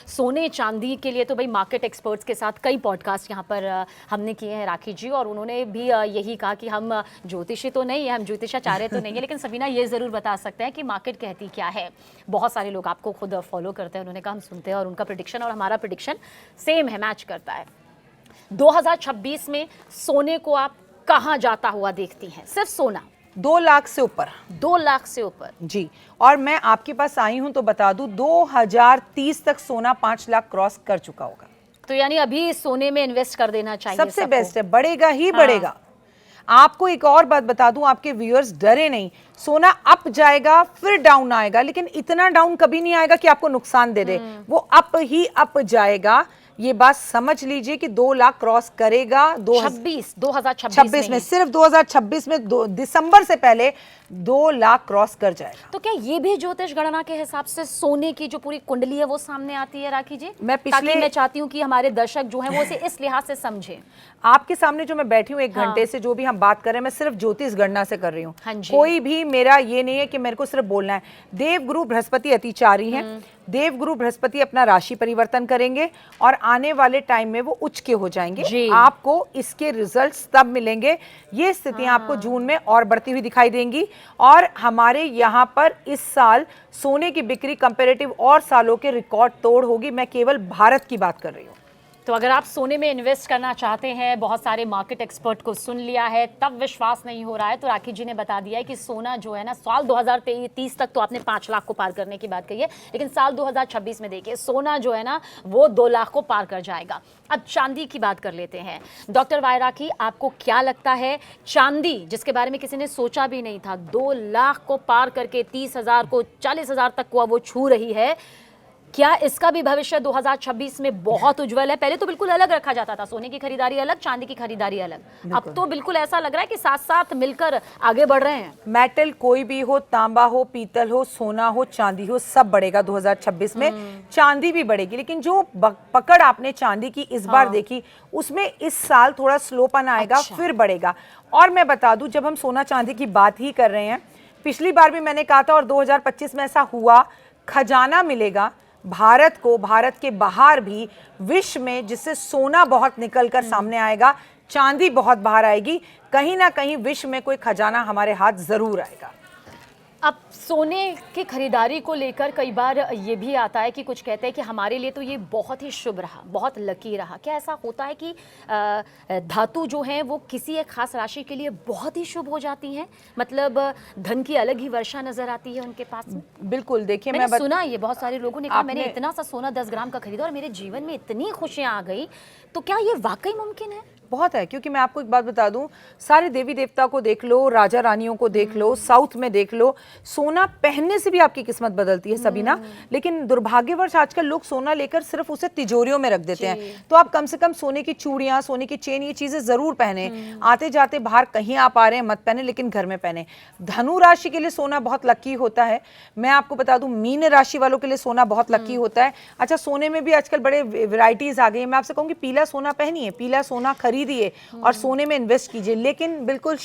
सोने चांदी के लिए तो भाई मार्केट एक्सपर्ट्स के साथ कई पॉडकास्ट यहाँ पर हमने किए हैं राखी जी, और उन्होंने भी यही कहा कि हम ज्योतिषी तो नहीं है, हम ज्योतिषाचार्य तो नहीं है, लेकिन सबीना ये ज़रूर बता सकते हैं कि मार्केट कहती क्या है। बहुत सारे लोग आपको खुद फॉलो करते हैं, उन्होंने कहा हम सुनते हैं, और उनका प्रेडिक्शन और हमारा प्रेडिक्शन सेम है, मैच करता है। 2026 में सोने को आप कहाँ जाता हुआ देखती हैं? सिर्फ सोना
2 लाख से ऊपर।
2 लाख से ऊपर
जी, और मैं आपके पास आई हूं तो बता दूं, 2030 तक सोना 5 लाख क्रॉस कर चुका होगा।
तो यानी अभी सोने में इन्वेस्ट कर देना चाहिए,
सबसे बेस्ट है, बढ़ेगा ही बढ़ेगा। आपको एक और बात बता दूं, आपके व्यूअर्स डरे नहीं, सोना अप जाएगा फिर डाउन आएगा, लेकिन इतना डाउन कभी नहीं आएगा कि आपको नुकसान दे दे, वो अप ही अप जाएगा। ये बात समझ लीजिए कि 2 लाख क्रॉस करेगा 2026 में, सिर्फ 2026 में दिसंबर से पहले 2 लाख क्रॉस कर जाएगा।
तो क्या ये भी ज्योतिष गणना के हिसाब से सोने की जो पूरी कुंडली है वो सामने आती है राखी जी? ताकि मैं चाहती हूँ कि हमारे दर्शक जो हैं वो इसे इस लिहाज से समझें।
आपके सामने जो मैं बैठी हूँ 1 घंटे से, जो भी हम बात कर रहे हैं, मैं सिर्फ ज्योतिष गणना से कर रही हूँ। कोई भी मेरा ये नहीं है कि मेरे को सिर्फ बोलना है। देवगुरु बृहस्पति अतिचारी हैं, देवगुरु बृहस्पति अपना राशि परिवर्तन करेंगे और आने वाले टाइम में वो उच्च के हो जाएंगे। आपको इसके रिजल्ट्स तब मिलेंगे, ये स्थितियां आपको जून में और बढ़ती हुई दिखाई देंगी। और हमारे यहाँ पर इस साल सोने की बिक्री कंपैरेटिव और सालों के रिकॉर्ड तोड़ होगी। मैं केवल भारत की बात कर रही हूँ।
तो अगर आप सोने में इन्वेस्ट करना चाहते हैं, बहुत सारे मार्केट एक्सपर्ट को सुन लिया है, तब विश्वास नहीं हो रहा है, तो राखी जी ने बता दिया है कि सोना जो है ना, साल 2030 तक तो आपने 5 लाख को पार करने की बात कही है, लेकिन साल 2026 में देखिए सोना जो है ना वो 2 लाख को पार कर जाएगा। अब चांदी की बात कर लेते हैं। डॉक्टर वाई राखी, आपको क्या लगता है, चांदी जिसके बारे में किसी ने सोचा भी नहीं था, 2 लाख को पार करके 30,000 को 40,000 तक को वो छू रही है, क्या इसका भी भविष्य 2026 में बहुत उज्जवल है? पहले तो बिल्कुल अलग रखा जाता था, सोने की खरीदारी अलग, चांदी की खरीदारी अलग, अब तो बिल्कुल ऐसा लग रहा है कि साथ साथ मिलकर आगे बढ़ रहे हैं।
मेटल कोई भी हो, तांबा हो, पीतल हो, सोना हो, चांदी हो, सब बढ़ेगा 2026 में। चांदी भी बढ़ेगी, लेकिन जो पकड़ आपने चांदी की इस बार देखी, उसमें इस साल थोड़ा स्लोपन आएगा, फिर बढ़ेगा। और मैं बता दूं, जब हम सोना चांदी की बात ही कर रहे हैं, पिछली बार भी मैंने कहा था और 2025 में ऐसा हुआ, खजाना मिलेगा भारत को, भारत के बाहर भी, विश्व में, जिससे सोना बहुत निकल कर सामने आएगा, चांदी बहुत बाहर आएगी, कहीं ना कहीं विश्व में कोई खजाना हमारे हाथ जरूर आएगा।
अब सोने की खरीदारी को लेकर कई बार ये भी आता है कि कुछ कहते हैं कि हमारे लिए तो ये बहुत ही शुभ रहा, बहुत लकी रहा। क्या ऐसा होता है कि धातु जो हैं वो किसी एक खास राशि के लिए बहुत ही शुभ हो जाती हैं, मतलब धन की अलग ही वर्षा नजर आती है उनके पास?
बिल्कुल, देखिए
मैंने सुना ये, बहुत सारे लोगों ने कहा मैंने इतना सा सोना 10 ग्राम का खरीदा और मेरे जीवन में इतनी खुशियां आ गई। तो क्या ये वाकई मुमकिन है?
बहुत है, क्योंकि मैं आपको एक बात बता दूं, सारे देवी देवता को देख लो, राजा रानियों को देख लो, साउथ में देख लो, सोना पहनने से भी आपकी किस्मत बदलती है सबीना। लेकिन दुर्भाग्यवश आजकल लोग सोना लेकर सिर्फ उसे तिजोरियों में रख देते हैं। तो आप कम से कम सोने की चूड़ियां, सोने की चेन, ये चीजें जरूर पहने। आते जाते बाहर कहीं आप आ रहे हैं मत पहने, लेकिन घर में पहने। धनु राशि के लिए सोना बहुत लकी होता है। मैं आपको बता दूं, मीन राशि वालों के लिए सोना बहुत लकी होता है। अच्छा, सोने में भी आजकल बड़े वैरायटीज आ गई है। मैं आपसे कहूंगी पीला सोना पहनिए, पीला सोना खरीदिए और सोने में इन्वेस्ट कीजिए, लेकिन बिल्कुल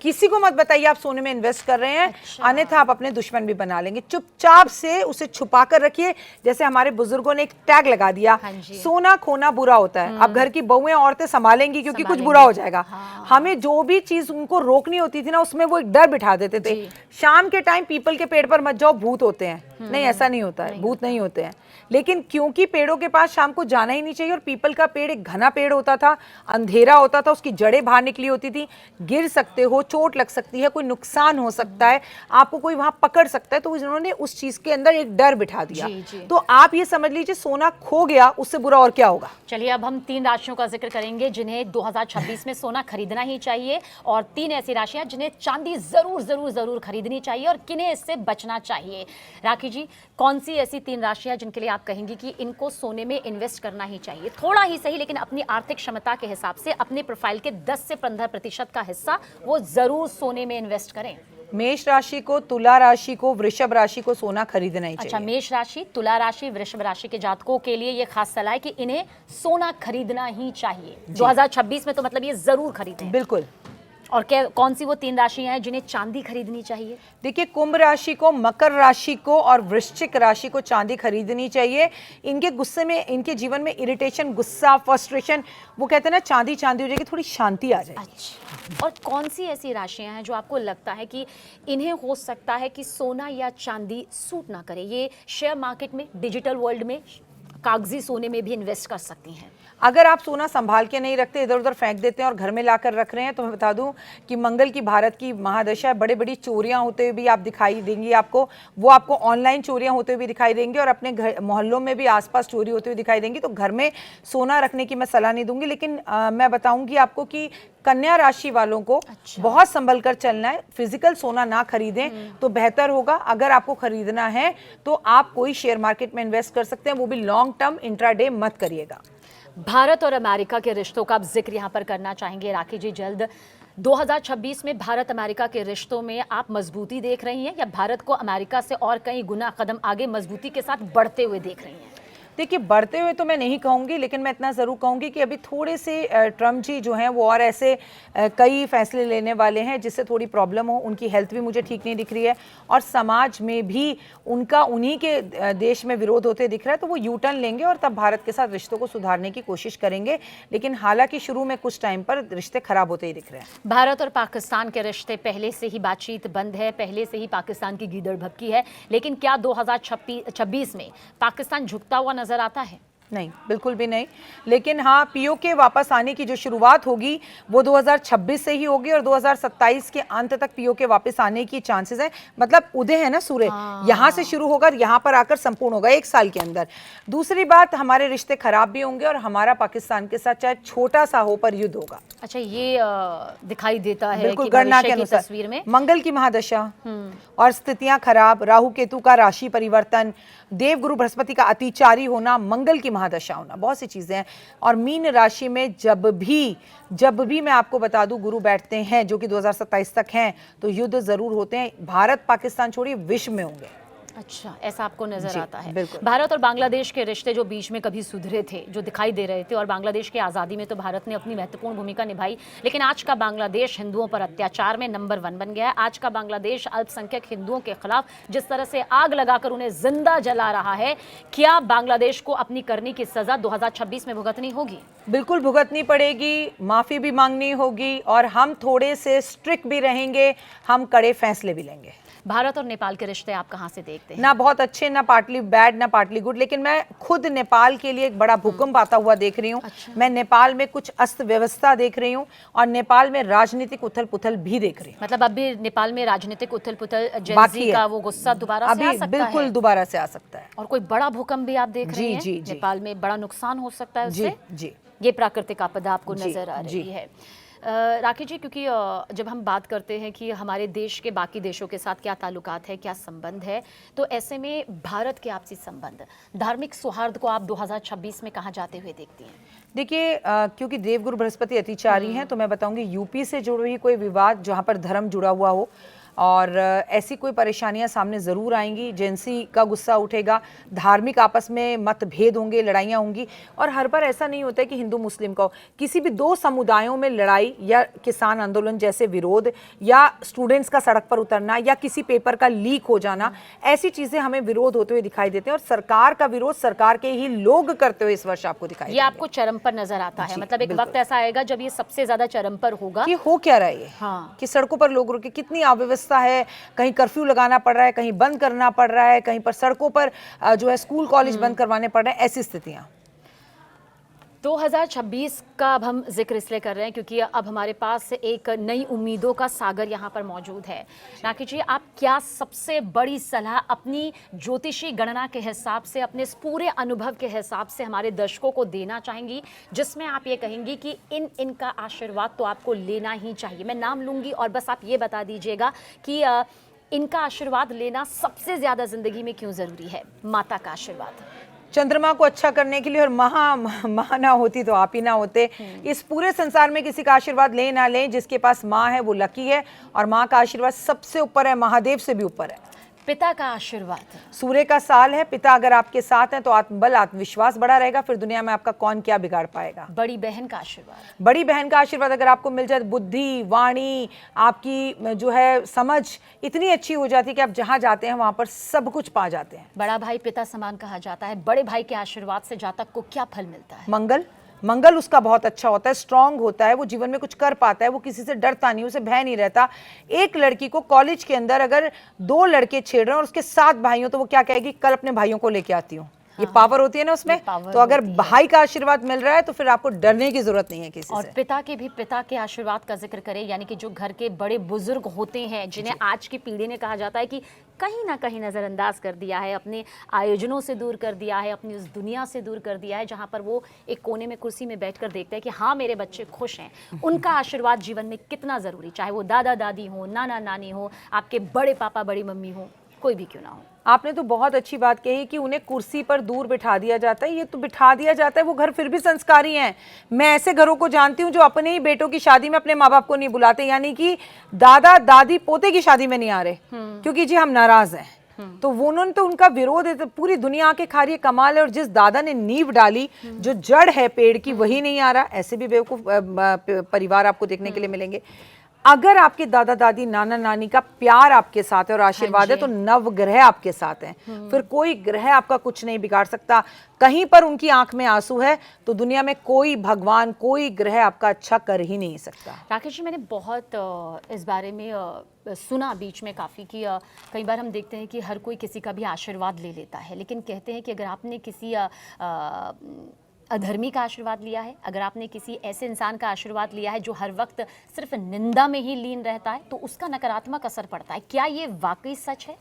किसी को मत बताइए आप सोने में इन्वेस्ट कर रहे हैं, अन्यथा आप अपने दुश्मन भी बना लेंगे। चुपचाप से उसे छुपा कर रखिए। जैसे हमारे बुजुर्गों ने एक टैग लगा दिया, सोना खोना बुरा होता है। अब घर की बहुएं औरतें संभालेंगी क्योंकि कुछ बुरा हो जाएगा। हमें जो भी चीज उनको रोकनी होती थी ना, उसमें वो एक डर बिठा देते थे। शाम के टाइम पीपल के पेड़ पर मत जाओ, भूत होते हैं। नहीं, ऐसा नहीं होता है, भूत नहीं होते हैं। लेकिन क्योंकि पेड़ों के पास शाम को जाना ही नहीं चाहिए, और पीपल का पेड़ एक घना पेड़ होता था, अंधेरा होता था, उसकी जड़ें बाहर निकली होती थी, गिर सकते हो, चोट लग सकती है, कोई नुकसान हो सकता है, आपको कोई वहां पकड़ सकता है। तो उन्होंने उस चीज के अंदर एक डर बिठा दिया। तो आप ये समझ लीजिए, सोना खो गया, उससे बुरा और क्या होगा।
चलिए, अब हम 3 राशियों का जिक्र करेंगे जिन्हें 2026 में सोना खरीदना ही चाहिए, और 3 ऐसी राशियां जिन्हें चांदी जरूर जरूर जरूर खरीदनी चाहिए और किन्हें इससे बचना चाहिए। राखी राखी जी, कौन सी ऐसी 3 राशियां जिनके लिए आप कहेंगी कि इनको सोने में इन्वेस्ट करना ही चाहिए, थोड़ा ही सही लेकिन अपनी आर्थिक क्षमता के हिसाब से अपने प्रोफाइल के 10 से 15% का हिस्सा वो जरूर सोने में इन्वेस्ट करें?
मेष राशि को, तुला राशि को, वृषभ राशि को सोना खरीदना ही चाहिए।
अच्छा, मेष राशि, तुला राशि, वृषभ राशि के जातकों के लिए ये खास सलाह है कि इन्हें सोना खरीदना ही चाहिए 2026 में, तो मतलब ये जरूर खरीदें।
बिल्कुल।
और क्या कौन सी वो 3 राशियां हैं जिन्हें चांदी खरीदनी चाहिए?
देखिए, कुंभ राशि को, मकर राशि को और वृश्चिक राशि को चांदी खरीदनी चाहिए। इनके गुस्से में, इनके जीवन में इरिटेशन, गुस्सा, फ्रस्ट्रेशन, वो कहते हैं ना चांदी चांदी हो जाएगी, थोड़ी शांति आ जाएगी।
अच्छा, और कौन सी ऐसी राशियां हैं जो आपको लगता है कि इन्हें हो सकता है कि सोना या चांदी सूट ना करे? ये शेयर मार्केट में, डिजिटल वर्ल्ड में, कागजी सोने में भी इन्वेस्ट कर सकती हैं।
अगर आप सोना संभाल के नहीं रखते, इधर उधर फेंक देते हैं और घर में लाकर रख रहे हैं, तो मैं बता दूं कि मंगल की, भारत की महादशा है, बड़ी बड़ी चोरियां होते हुए भी आप दिखाई देंगी आपको। वो आपको ऑनलाइन चोरियां होते हुए भी दिखाई देंगी और अपने घर मोहल्लों में भी आसपास चोरी होते हुए दिखाई देंगी। तो घर में सोना रखने की मैं सलाह नहीं दूंगी, लेकिन मैं बताऊंगी आपको कि कन्या राशि वालों को बहुत संभल कर चलना है। फिजिकल सोना ना खरीदें तो बेहतर होगा। अगर आपको खरीदना है तो आप कोई शेयर मार्केट में इन्वेस्ट कर सकते हैं, वो भी लॉन्ग टर्म, इंट्राडे मत करिएगा।
भारत और अमेरिका के रिश्तों का आप जिक्र यहाँ पर करना चाहेंगे राखी जी जल्द। 2026 में भारत अमेरिका के रिश्तों में आप मजबूती देख रही हैं या भारत को अमेरिका से और कई गुना कदम आगे मजबूती के साथ बढ़ते हुए देख रही हैं?
देखिए, बढ़ते हुए तो मैं नहीं कहूँगी, लेकिन मैं इतना ज़रूर कहूँगी कि अभी थोड़े से ट्रम्प जी जो हैं वो और ऐसे कई फैसले लेने वाले हैं जिससे थोड़ी प्रॉब्लम हो। उनकी हेल्थ भी मुझे ठीक नहीं दिख रही है और समाज में भी उनका उन्हीं के देश में विरोध होते दिख रहा है, तो वो यू टर्न लेंगे और तब भारत के साथ रिश्तों को सुधारने की कोशिश करेंगे। लेकिन हालांकि शुरू में कुछ टाइम पर रिश्ते खराब होते ही दिख रहे हैं।
भारत और पाकिस्तान के रिश्ते पहले से ही बातचीत बंद है, पहले से ही पाकिस्तान की गीदड़ भभकी है, लेकिन क्या 2026 में पाकिस्तान झुकता हुआ नजर आता है?
नहीं, बिल्कुल भी नहीं। लेकिन हाँ, पीओके वापस आने की जो शुरुआत होगी वो 2026 से ही होगी और 2027 के अंत तक पीओके वापस आने की चांसेस है। मतलब उदय है ना सूर्य, यहाँ से शुरू होगा, यहाँ पर आकर संपूर्ण होगा 1 साल के अंदर। दूसरी बात, हमारे रिश्ते खराब भी होंगे और हमारा पाकिस्तान के साथ चाहे छोटा सा हो पर युद्ध होगा।
अच्छा, ये दिखाई देता है
बिल्कुल
कि
गणना
भविष्य
के
की
अनुसार
तस्वीर में
मंगल की महादशा और स्थितियां खराब, राहु केतु का राशि परिवर्तन, देवगुरु बृहस्पति का अतिचारी होना, मंगल की महादशा होना, बहुत सी चीजें हैं। और मीन राशि में जब भी मैं आपको बता दूं गुरु बैठते हैं, जो कि 2027 तक हैं, तो युद्ध जरूर होते हैं। भारत पाकिस्तान छोड़िए, विश्व में होंगे।
अच्छा, ऐसा आपको नजर आता है?
बिल्कुल।
भारत और बांग्लादेश के रिश्ते जो बीच में कभी सुधरे थे, जो दिखाई दे रहे थे, और बांग्लादेश की आज़ादी में तो भारत ने अपनी महत्वपूर्ण भूमिका निभाई, लेकिन आज का बांग्लादेश हिंदुओं पर अत्याचार में नंबर 1 बन गया है। आज का बांग्लादेश अल्पसंख्यक हिंदुओं के खिलाफ जिस तरह से आग लगाकर उन्हें जिंदा जला रहा है, क्या बांग्लादेश को अपनी करनी की सजा 2026 में भुगतनी होगी?
बिल्कुल भुगतनी पड़ेगी, माफी भी मांगनी होगी और हम थोड़े से स्ट्रिक्ट भी रहेंगे, हम कड़े फैसले भी लेंगे।
भारत और नेपाल के रिश्ते आप कहां से देखते हैं?
ना बहुत अच्छे, ना पार्टली बैड, ना पार्टली गुड, लेकिन मैं खुद नेपाल के लिए एक बड़ा भूकंप आता हुआ देख रही हूँ।
अच्छा।
मैं नेपाल में कुछ अस्त व्यवस्था देख रही हूँ और नेपाल में राजनीतिक उथल पुथल भी देख रही हूँ।
मतलब अभी नेपाल में राजनीतिक उथल पुथल,
बाकी
जेनजी का वो गुस्सा दोबारा से आ
अभी
सकता
बिल्कुल
है?
दोबारा से आ सकता है।
और कोई बड़ा भूकंप भी आप देख रहे हैं?
जी, जी।
नेपाल में बड़ा नुकसान हो सकता है उससे?
जी।
ये प्राकृतिक आपदा आपको
जी,
नजर आ
जी।
रही है। राखी जी, क्योंकि जब हम बात करते हैं कि हमारे देश के बाकी देशों के साथ क्या ताल्लुकात है, क्या संबंध है, तो ऐसे में भारत के आपसी संबंध, धार्मिक सौहार्द को आप 2026 में कहाँ जाते हुए देखती हैं?
देखिए, क्योंकि देवगुरु बृहस्पति अतिचारी हैं, तो मैं बताऊंगी यूपी से जुड़ी हुई कोई विवाद जहां पर धर्म जुड़ा हुआ हो और ऐसी कोई परेशानियां सामने ज़रूर आएंगी। जेंसी का गुस्सा उठेगा, धार्मिक आपस में मतभेद होंगे, लड़ाइयाँ होंगी। और हर बार ऐसा नहीं होता है कि हिंदू मुस्लिम का हो, किसी भी 2 समुदायों में लड़ाई या किसान आंदोलन जैसे विरोध या स्टूडेंट्स का सड़क पर उतरना या किसी पेपर का लीक हो जाना, ऐसी चीज़ें हमें विरोध होते हुए दिखाई देते हैं और सरकार का विरोध सरकार के ही लोग करते हुए इस वर्ष आपको दिखाई
ये आपको चरम पर नजर आता है? मतलब एक वक्त ऐसा आएगा जब ये सबसे ज्यादा चरम पर होगा
कि हो क्या रहा है ये?
हाँ।
कि सड़कों पर लोग रुके, कितनी अव्यवस्था है, कहीं कर्फ्यू लगाना पड़ रहा है, कहीं बंद करना पड़ रहा है, कहीं पर सड़कों पर जो है स्कूल कॉलेज बंद करवाने पड़ रहे हैं, ऐसी स्थितियां।
2026 का अब हम जिक्र इसलिए कर रहे हैं क्योंकि अब हमारे पास एक नई उम्मीदों का सागर यहाँ पर मौजूद है। राखी जी, आप क्या सबसे बड़ी सलाह अपनी ज्योतिषी गणना के हिसाब से, अपने इस पूरे अनुभव के हिसाब से हमारे दर्शकों को देना चाहेंगी, जिसमें आप ये कहेंगी कि इनका आशीर्वाद तो आपको लेना ही चाहिए? मैं नाम लूंगी और बस आप ये बता दीजिएगा कि इनका आशीर्वाद लेना सबसे ज्यादा जिंदगी में क्यों जरूरी है? माता का आशीर्वाद।
चंद्रमा को अच्छा करने के लिए, और माँ ना होती तो आप ही ना होते। इस पूरे संसार में किसी का आशीर्वाद ले ना लें, जिसके पास माँ है वो लकी है, और माँ का आशीर्वाद सबसे ऊपर है, महादेव से भी ऊपर है।
पिता का आशीर्वाद।
सूर्य का साल है, पिता अगर आपके साथ हैं तो आत्मबल, आत्मविश्वास बढ़ा रहेगा, फिर दुनिया में आपका कौन क्या बिगाड़ पाएगा।
बड़ी बहन का आशीर्वाद।
बड़ी बहन का आशीर्वाद अगर आपको मिल जाए, बुद्धि, वाणी, आपकी जो है समझ इतनी अच्छी हो जाती है कि आप जहां जाते हैं वहां पर सब कुछ पा जाते हैं।
बड़ा भाई पिता समान कहा जाता है, बड़े भाई के आशीर्वाद से जातक को क्या फल मिलता है?
मंगल उसका बहुत अच्छा होता है, स्ट्रांग होता है, वो जीवन में कुछ कर पाता है, वो किसी से डरता नहीं, उसे भय नहीं रहता। एक लड़की को कॉलेज के अंदर अगर 2 लड़के छेड़ रहे हैं और उसके 7 भाई हो, तो वो क्या कहेगी, कल अपने भाइयों को लेके आती हूँ। ये पावर होती है ना उसमें। तो अगर भाई का आशीर्वाद मिल रहा है तो फिर आपको डरने की जरूरत नहीं है किसी
और
से।
पिता के आशीर्वाद का जिक्र करें, यानी कि जो घर के बड़े बुजुर्ग होते हैं, जिन्हें आज की पीढ़ी ने कहा जाता है कि कहीं ना कहीं नज़रअंदाज कर दिया है, अपने आयोजनों से दूर कर दिया है, अपनी उस दुनिया से दूर कर दिया है जहां पर वो एक कोने में कुर्सी में बैठकर देखते हैं कि हाँ मेरे बच्चे खुश हैं। उनका आशीर्वाद जीवन में कितना ज़रूरी, चाहे वो दादा दादी हो, नाना नानी हो, आपके बड़े पापा बड़ी मम्मी हो, कोई भी क्यों ना हो।
आपने तो बहुत अच्छी बात कही कि उन्हें कुर्सी पर दूर बिठा दिया जाता है। ये तो बिठा दिया जाता है, वो घर फिर भी संस्कारी हैं। मैं ऐसे घरों को जानती हूँ जो अपने ही बेटों की शादी में अपने माँ बाप को नहीं बुलाते, यानी कि दादा दादी पोते की शादी में नहीं आ रहे क्योंकि जी हम नाराज हैं। तो वो उन्होंने तो उनका विरोध है, तो पूरी दुनिया आके खा रही है, कमाल है। और जिस दादा ने नींव डाली, जो जड़ है पेड़ की, वही नहीं आ रहा। ऐसे भी बेवकूफ परिवार आपको देखने के लिए मिलेंगे। अगर आपके दादा दादी नाना नानी का प्यार आपके साथ है और आशीर्वाद है, तो नवग्रह आपके साथ हैं, फिर कोई ग्रह आपका कुछ नहीं बिगाड़ सकता। कहीं पर उनकी आंख में आंसू है तो दुनिया में कोई भगवान, कोई ग्रह आपका अच्छा कर ही नहीं सकता।
राकेश जी, मैंने बहुत इस बारे में सुना बीच में काफ़ी कि कई बार हम देखते हैं कि हर कोई किसी का भी आशीर्वाद ले लेता है, लेकिन कहते हैं कि अगर आपने किसी अधर्मी का आशीर्वाद लिया है, अगर आपने किसी ऐसे इंसान का आशीर्वाद लिया है जो हर वक्त सिर्फ निंदा में ही लीन रहता है, तो उसका नकारात्मक असर पड़ता है। क्या ये वाकई सच है?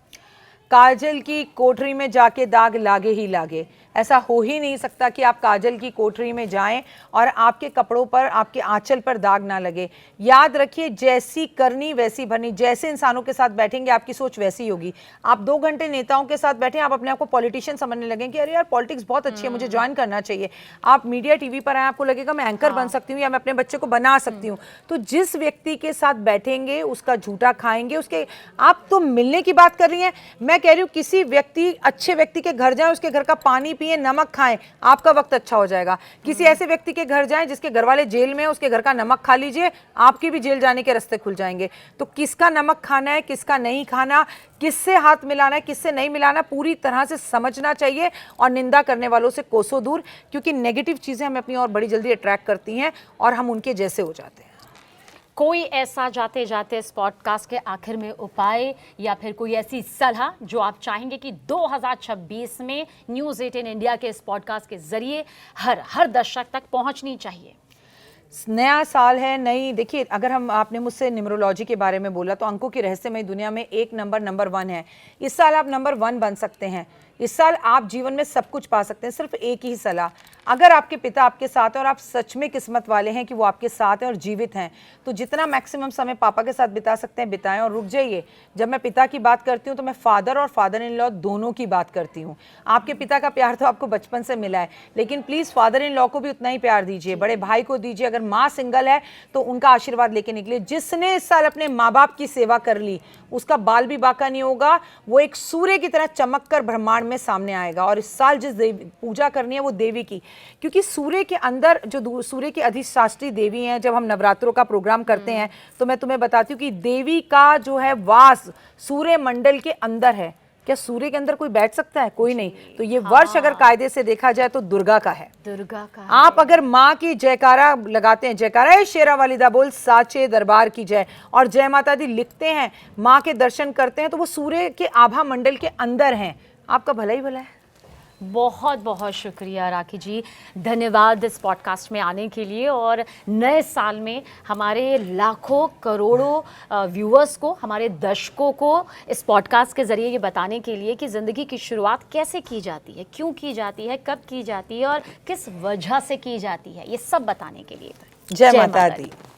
काजल की कोठरी में जाके दाग लागे ही लागे। ऐसा हो ही नहीं सकता कि आप काजल की कोठरी में जाएं और आपके कपड़ों पर, आपके आंचल पर दाग ना लगे। याद रखिए, जैसी करनी वैसी भरनी। जैसे इंसानों के साथ बैठेंगे आपकी सोच वैसी होगी। आप 2 घंटे नेताओं के साथ बैठे, आप अपने आप को पॉलिटिशियन समझने लगें कि अरे यार पॉलिटिक्स बहुत अच्छी है, मुझे ज्वाइन करना चाहिए। आप मीडिया टीवी पर आए, आपको लगेगा मैं एंकर बन सकती हूँ या मैं अपने बच्चे को बना सकती हूँ। तो जिस व्यक्ति के साथ बैठेंगे उसका झूठा खाएंगे। उसके आप तो मिलने की बात कर रही हैं, मैं कह रही हूँ किसी व्यक्ति, अच्छे व्यक्ति के घर जाएं, उसके घर का पानी पिए, नमक खाएं, आपका वक्त अच्छा हो जाएगा। किसी ऐसे व्यक्ति के घर जाएं जिसके घर वाले जेल में है, उसके घर का नमक खा लीजिए, आपकी भी जेल जाने के रास्ते खुल जाएंगे। तो किसका नमक खाना है, किसका नहीं खाना, किससे हाथ मिलाना है, किससे नहीं मिलाना, पूरी तरह से समझना चाहिए। और निंदा करने वालों से कोसों दूर, क्योंकि नेगेटिव चीजें हमें अपनी और बड़ी जल्दी अट्रैक्ट करती हैं और हम उनके जैसे हो जाते हैं।
कोई ऐसा जाते जाते इस पॉडकास्ट के आखिर में उपाय या फिर कोई ऐसी सलाह जो आप चाहेंगे कि 2026 में न्यूज़ 18 इंडिया के इस पॉडकास्ट के जरिए हर दर्शक तक पहुंचनी चाहिए?
नया साल है, नई, देखिए अगर हम, आपने मुझसे न्यूमरोलॉजी के बारे में बोला, तो अंकों की रहस्यमय दुनिया में एक नंबर 1 है। इस साल आप नंबर 1 बन सकते हैं। इस साल आप जीवन में सब कुछ पा सकते हैं। सिर्फ एक ही सलाह, अगर आपके पिता आपके साथ हैं और आप सच में किस्मत वाले हैं कि वो आपके साथ हैं और जीवित हैं, तो जितना मैक्सिमम समय पापा के साथ बिता सकते हैं बिताएं। और रुक जाइए, जब मैं पिता की बात करती हूँ तो मैं फादर और फादर इन लॉ दोनों की बात करती हूँ। आपके पिता का प्यार तो आपको बचपन से मिला है, लेकिन प्लीज़ फादर इन लॉ को भी उतना ही प्यार दीजिए, बड़े भाई को दीजिए। अगर माँ सिंगल है तो उनका आशीर्वाद लेके निकलिए। जिसने इस साल अपने माँ बाप की सेवा कर ली, उसका बाल भी बाका नहीं होगा, वो एक सूर्य की तरह चमक कर ब्रह्मांड में सामने आएगा। और इस साल जिस पूजा करनी है वो देवी की, क्योंकि सूर्य के अंदर जो सूर्य की अधिष्ठात्री देवी हैं, जब हम नवरात्रों का प्रोग्राम करते हैं तो मैं तुम्हें बताती हूँ कि देवी का जो है वास सूर्य मंडल के अंदर है। क्या सूर्य के अंदर कोई बैठ सकता है? कोई नहीं। तो ये वर्ष अगर कायदे से देखा जाए तो दुर्गा का है। आप अगर माँ की जयकारा लगाते हैं, जयकारा है शेरा वालिदा बोल साचे दरबार की जय, और जय माता दी लिखते हैं, माँ के दर्शन करते हैं, तो वो सूर्य के आभा मंडल के अंदर हैं। आपका भला ही भला है।
बहुत बहुत शुक्रिया राखी जी, धन्यवाद इस पॉडकास्ट में आने के लिए। और नए साल में हमारे लाखों करोड़ों व्यूअर्स को, हमारे दर्शकों को इस पॉडकास्ट के ज़रिए ये बताने के लिए कि ज़िंदगी की शुरुआत कैसे की जाती है, क्यों की जाती है, कब की जाती है और किस वजह से की जाती है, ये सब बताने के लिए।
जय माता दी।